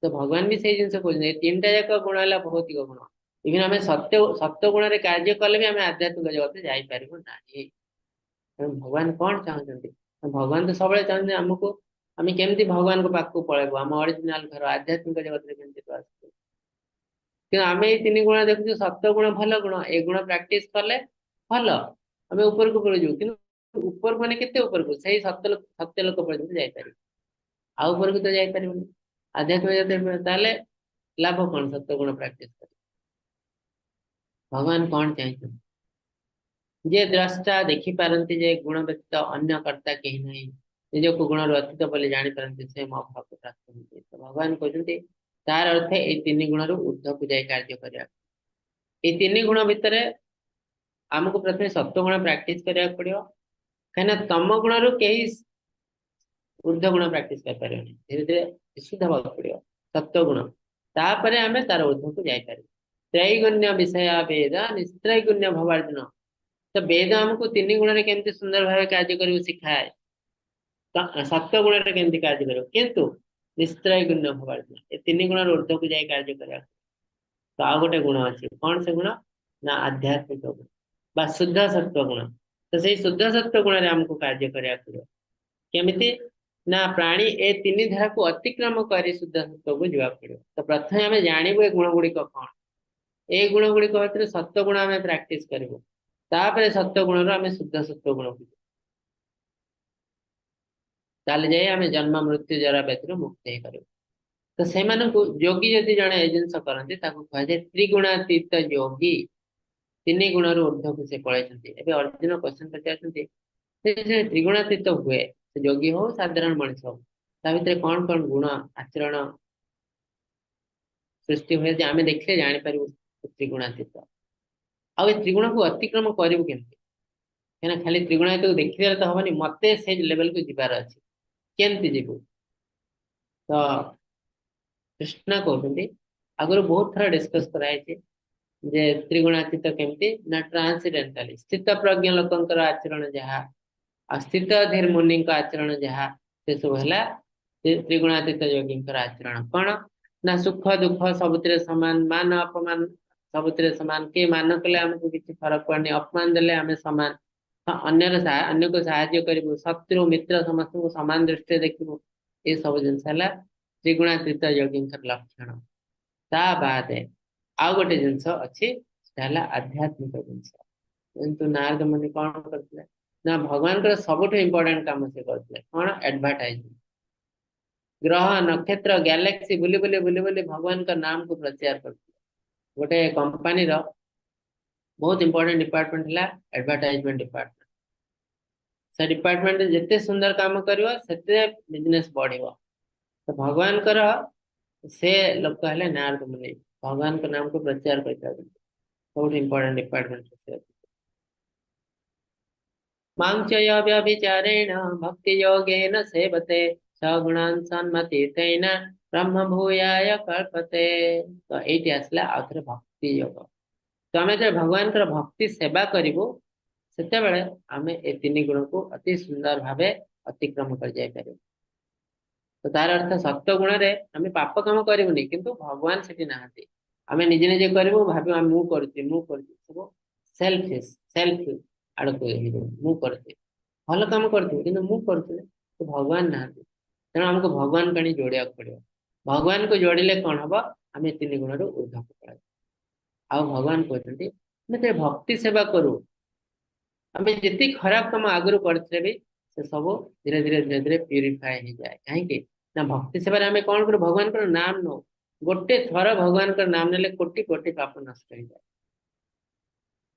तो भगवान भी से जिन कहते 3टा जाक गुण है भौतिक गुण इवन आम सत्य सत्वगुण कार्य कले भी आम आध्यात्मिक जगत जापर ना भगवान कौन चाहते भगवान तो सब चाहते आमको आम केमती भगवान को पाक पलैबू आम ओरिजिनल घर आध्यात्मिक जगत में केमती तो आस कि आम ये 3 गुण देखु सत्वगुण भल गुण ए गुण प्राक्ट कले भल आम ऊपर को जीव कि ऊपर को केते ऊपर को सही सत्य लोक पर्यटन जापर आ ऊपर को तो जापर आध्यात्मिक ताले लाभ कौन सत्वगुण प्राक्ट कर भगवान कौन चाहते जे द्रष्टा देखी पारती जे गुण व्यतीत अन्य कर्ता कहीं नहीं निज को गुण अतीत बोली जानी पारती से मो भाव को प्राप्त होती। तो भगवान कहते तार अर्थ ये तीन गुण रु ऊर्ध्व को जाए कार्य करिया। ये तीन गुण भितर आमको प्रथम सत्व गुण प्रैक्टिस करिया पड़ियो। कहीं तम गुण रु कहीं ऊर्ध्व गुण प्रैक्टिस कर पारे धीरे धीरे विशुद्ध हवा पड़ियो सत्व गुण। तापर आमे तार ऊर्ध्व को जाई पारे। त्रैगुण्य विषय वेद निस्त्रैगुण्य भवार्जुन। तो वेद हमको तीन गुण रे केमती सुंदर भाव कार्य करियो सिखाए। सत्व गुण रे केमती कार्य करियो किंतु निस्त्रैगुण्य भवार्जुन ये तीन गुण रे ऊर्ध्व को जाई कार्य करिया। तो आ गोटे गुण अच्छे कौन से गुण ना आध्यात्मिक गुण बा शुद्ध सत्व गुण। तो सही शुद्ध सत्व गुण रे हमको कार्य करिया पड़ियो केमिति ना प्राणी ए तीन धारा को अतिक्रम कर शुद्ध सत्व को जीवा पड़ियो। तो प्रथम आम जानबू ए गुण गुड़िक कौन ए गुण गुड़िक भितर सत्व गुण आम प्रैक्टिस करूँ तापर सत्व गुण रू आम शुद्ध सत्व गुण को ताले जाए आम जन्म मृत्यु जरा व्याधि मुक्त हो पार। तो से योगी जदि जड़े जिनस करते कह जाए त्रिगुणातीत योगी तीन गुण रू ऊर्ध्व को से पलैंती। अर्जुन क्वेश्चन पचार त्रिगुणातीत हुए से योगी हो साधारण मनुष्य हो ता भीतर कौन कौन गुण आचरण सृष्टि हुए जे आम देखले जापर त्रिगुणातीत आ त्रिगुण को अतिक्रम करूँ केमती कहीं खाली त्रिगुणातीत को देखिदे तो हबनी मते से लेवल को जीवार अच्छे केमती जीवु। तो कृष्ण कहते आगुरी बहुत थर डिस्कस कराई जे त्रिगुणातीत केमती ना ट्रांसीडेंटाली स्थित प्रज्ञ लोकंकर आचरण जहाँ अस्तित्व धीर मुनि आचरण जहाँ से सब है त्रिगुणातीत योगी आचरण कौन ना सुख दुख सबुतिर समान मान अपमान सबुतिर समान के मान कले आमको किसी फरक पड़नी अपमान देले आम समान। हाँ, अन्य को साहाଯ୍य करूँ शत्रु मित्र समस्त को समान दृष्टि देखू ये सब जिनस है त्रिगुणातीत योगी लक्षण। ता बाद आउ गोटे जिनस अच्छी आध्यात्मिक जिनस किंतु नारद मुनि कौन करते ना भगवान सबुठ इम्पोर्टेंट काम से करते कौन एडवर्टाइजमेंट ग्रह नक्षत्र गैलेक्सी बुली बुली बुली बुली भगवान का नाम को प्रचार करते। गोटे कंपनी रो बहुत इंपोर्टेंट डिपार्टमेंट है एडवर्टाइजमेंट डिपार्टमेंट। से डिपार्टमेंट जिते सुंदर काम करिवो सेते बिजनेस बढ़िवो। तो भगवान कर से लोग कहले नारद मुनि भगवान का नाम को प्रचार करते बहुत इंपोर्टेंट डिपार्टमेंट से मांचय व्यभिचारेण भक्ति योगेन सेवते सगुणान् सन्मतितेन ब्रह्म भूयाय कल्पते। तो ये आसला आउथरे भक्ति योग। तो आम जो भगवान भक्ति सेवा करूँ से आम ए तीन गुण को अति सुंदर भाव अतिक्रम कर जाई पारिबु। तो तार अर्थ सत्व गुण रे आम पाप काम करूनी किंतु भगवान से नहांती आम निजे निजे करूँ भाव मु कर सब सेल्फ आड़ को मु कर भल कम करती कि तो भगवान ना तेणु आमको भगवान कहीं जोड़ा पड़ो। भगवान को जोड़िले कौन हम आम तीन गुण रू ऊर्ध्व को पड़े। आ भगवान कहते भक्ति सेवा करूँ आम जी खराब कम आगु करते भी से सब धीरे धीरे धीरे धीरे प्यूरीफाए हो जाए कहीं ना भक्ति सेवा आम कौन करूँ भगवान का नाम नौ गोटे थर भगवान का नाम ने कोटि कोटि पाप नष्ट हो जाए।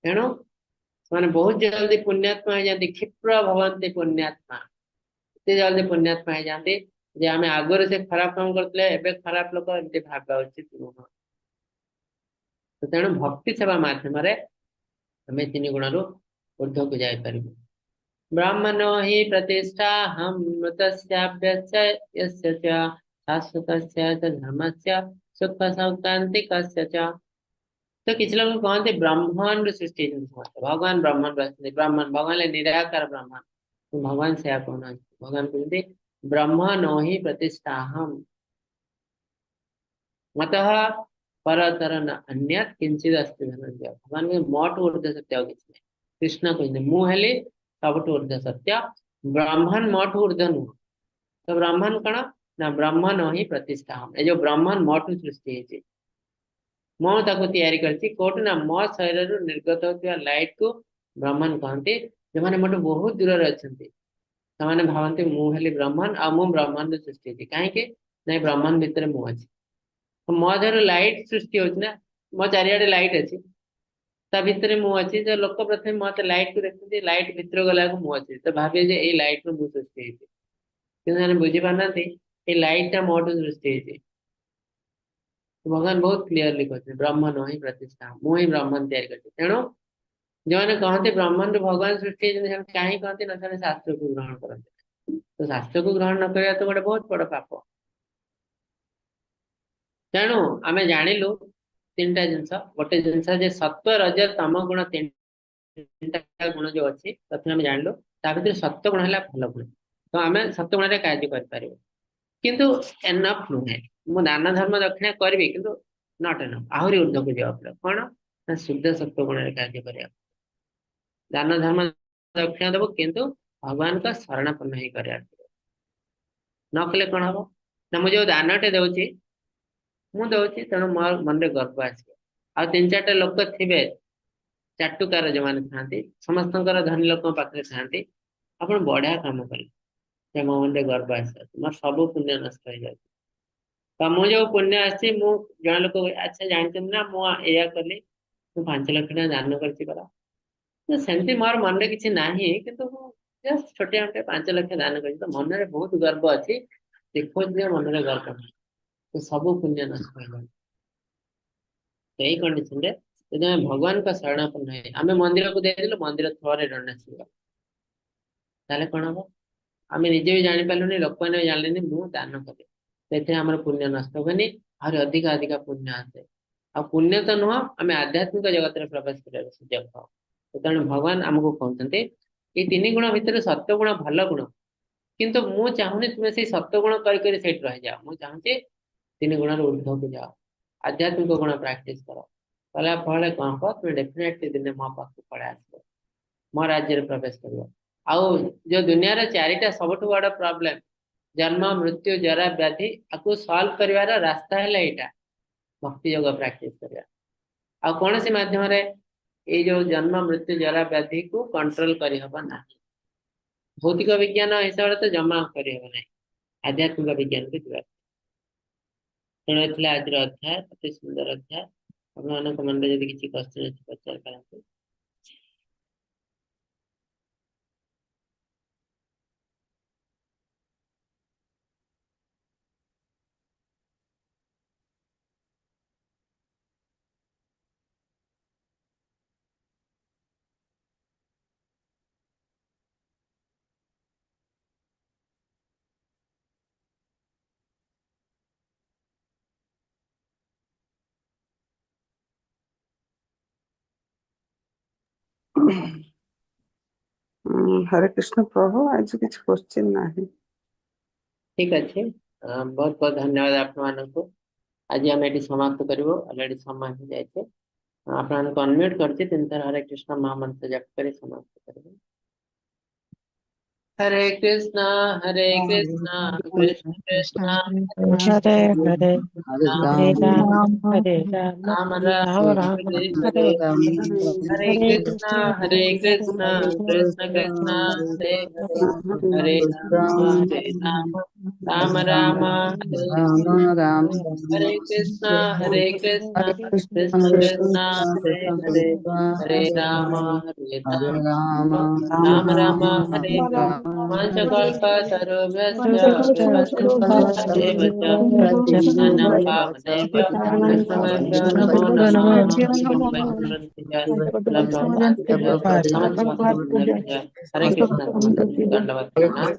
तेणु से बहुत जल्दी पुण्यात्मा हो जाती क्षिप्र भवंती पुण्यात्मा एत जल्दी पुण्यात्मा हो जाती जे आम आगुरी से खराब काम करते खराब लोक एमती भाव उचित नुह। तो तेणु भक्ति सेवा मध्यम आम तीन गुण रू ऊर्ध्व को जाई पार। ब्राह्मणो हि प्रतिष्ठा हम मृतस्याभ्यस्य शाश्वतस्य च धर्मस्य सुख सौक्रांतिकस्य च। तो किसी लोग कहते ब्राह्मण सृष्टि भगवान ब्राह्मण ब्राह्मण भगवान निराकार ब्राह्मण तो भगवान से कहना भगवान कहते ब्रह्मणो हि प्रतिष्ठा हम मतः परतर न अन्य किंचित अस्ति धनंजय। भगवान के मोट ऊर्ध्व सत्य और किसी कृष्ण कहते मुहली सबुठ ऊर्ध्व सत्य ब्राह्मण मोट ऊर्ध्व नुह। तो ब्राह्मण कण ना ब्रह्मणो हि प्रतिष्ठा हम ये जो ब्राह्मण मोट सृष्टि है मो ताको तैयारी करछि कोट ना मो शरीर रु निर्गत होतिया लाइट को ब्राह्मण कहते जो माने मोटे बहुत दूर रे अछंती ସେମାନେ ଭାବନ୍ତି ମୁଁ ହେଲି ବ୍ରହ୍ମଣ ଆଉ ମୁଁ ବ୍ରହ୍ମାଣ୍ଡ ସୃଷ୍ଟି ହେଇଛି କାହିଁକି ନାଇଁ ବ୍ରହ୍ମାଣ୍ଡ ଭିତରେ ମୁଁ ଅଛି ମୋ ଦେହରେ ଲାଇଟ ସୃଷ୍ଟି ହଉଛି ନା ମୋ ଚାରିଆଡେ ଲାଇଟ ଅଛି ତା ଭିତରେ ମୁଁ ଅଛି ଯେ ଲୋକ ପ୍ରଥମେ ମତେ ଲାଇଟ କୁ ଦେଖନ୍ତି ଲାଇଟ ଭିତରେ ଗଲାକୁ ମୁଁ ଅଛି ତ ଭାବେ ଯେ ଏଇ ଲାଇଟ ରୁ ମୁଁ ସୃଷ୍ଟି ହେଇଛି कि बुझी पाना ये लाइट टा मोटू सृष्टि होती भगवान बहुत क्लीयरली कहते ब्रह्म न ही प्रतिष्ठा मु ही ब्रह्म तैयारी करते तेणु जो मैंने कहते ब्रह्मांड भगवान सृष्टि कहीं कहते ना से शास्त्र को ग्रहण करते तो शास्त्र को ग्रहण न करिया तो गोटे बहुत बड़ पाप तेणु आम जाणिलु तीन टा जिनस गोटे जिनस जे सत्व रज तम गुण तीन गुण जो अच्छी प्रथम आम जानलु ता भीतर सत्व गुण है भल गुण तो आम सत्व गुण कार्य कर किंतु एनफ नुहे मु दान धर्म दक्षिणा करी किंतु नॉट एनफ आहरी ऊर्ध्व को जावा पड़े कौन ना शुद्ध सत्व गुण कार्य कर दान धर्म दक्षिणा देव किंतु भगवान का शरणापन्न ही कर न कले कौन हम ना मुझे दानटे दौची मु दौची तेणु मोर मन में गर्व आस तीन चार लोक थे चाटुकार जो मैंने था समस्त धनी लोक पाखे था आप बढ़िया कम कले मो मन में गर्व आस मोर सब पुण्य नष्ट हो जाए तो मुझे पुण्य आसी जन लोक अच्छा जानते ना मुझे कली मु 5 लाख टका दान कर तो सेमती मोर मन में किसी ना किंतु जस्ट छोटे मोटे 5 लाख दान कर तो मन में बहुत गर्व अच्छी देखो मन में गर्व नहीं तो सब पुण्य नष्ट हो जाए यही कंडीशन रे यदि आम भगवान का शरणापन्न है आम मंदिर को देदेलु मंदिर थ्रोरे डोनेशन ताले कौन हम आम निजे भी जापारूनी लोक मैंने जानले मु दान करी से आम पुण्य नष्ट होनी आहरी अधिक अधिक पुण्य आसे आ पुण्य तो नुह आम आध्यात्मिक जगत में प्रवेश कर सुजोग पाओ तो तेणु भगवान आमको कहते ये 3 गुण भितर सत्व गुण भल गुण किंतु मु चाहूनी तुम्हें से सत्व गुण कर रही जाओ मु चाहूँ 3 गुण ऊर्ध्व को जाओ आध्यात्मिक गुण प्रैक्टिस कर कला फल कौन कह तुम डेफिनेटली दिन मो पाख पड़े आस मो राज्य प्रवेश कर आउ जो दुनिया रे 4टा सबुठ बड़ प्रॉब्लम जन्म मृत्यु जरा व्याधि आपको सॉल्व करिवार रास्ता है एटा भक्ति योग प्रैक्टिस करिया आ कौन सी माध्यम रे ये जो जन्म मृत्यु जरा व्याधि को कंट्रोल करी हबा ना भौतिक विज्ञान हिसाब से तो जमा करी हबा नहीं आध्यात्मिक विज्ञान को जीवा तेणु आज अध्याय अति सुंदर अध्याय आप मन में यदि किसी क्वेश्चन अच्छी पचार पारते हरे कृष्ण प्रभु आज किसी क्वेश्चन ना ठीक अच्छे बहुत बहुत धन्यवाद आप आज आम ये समाप्त करूँ अलरेडी समय हो जाए आप अनम्यूट कर 3 थर हरे कृष्ण महामंत्र जप कर समाप्त करेंगे हरे कृष्णा कृष्ण कृष्ण हरे हरे हरे राम हरे राम राम राम राम राम हरे हरे हरे हरे हरे हरे कृष्णा कृष्ण कृष्ण कृष्ण हरे हरे हरे राम राम राम हरे राम हरे कृष्णा कृष्ण कृष्ण हरे हरे हरे राम हरे राम राम राम हरे हरे पंचकल्पतरुभ्यश्च कृपा एव च पतितानां पावनेभ्यो वैष्णवेभ्यो नमो नमः समस्त हरे कृष्ण समस्त दंडवत प्रणाम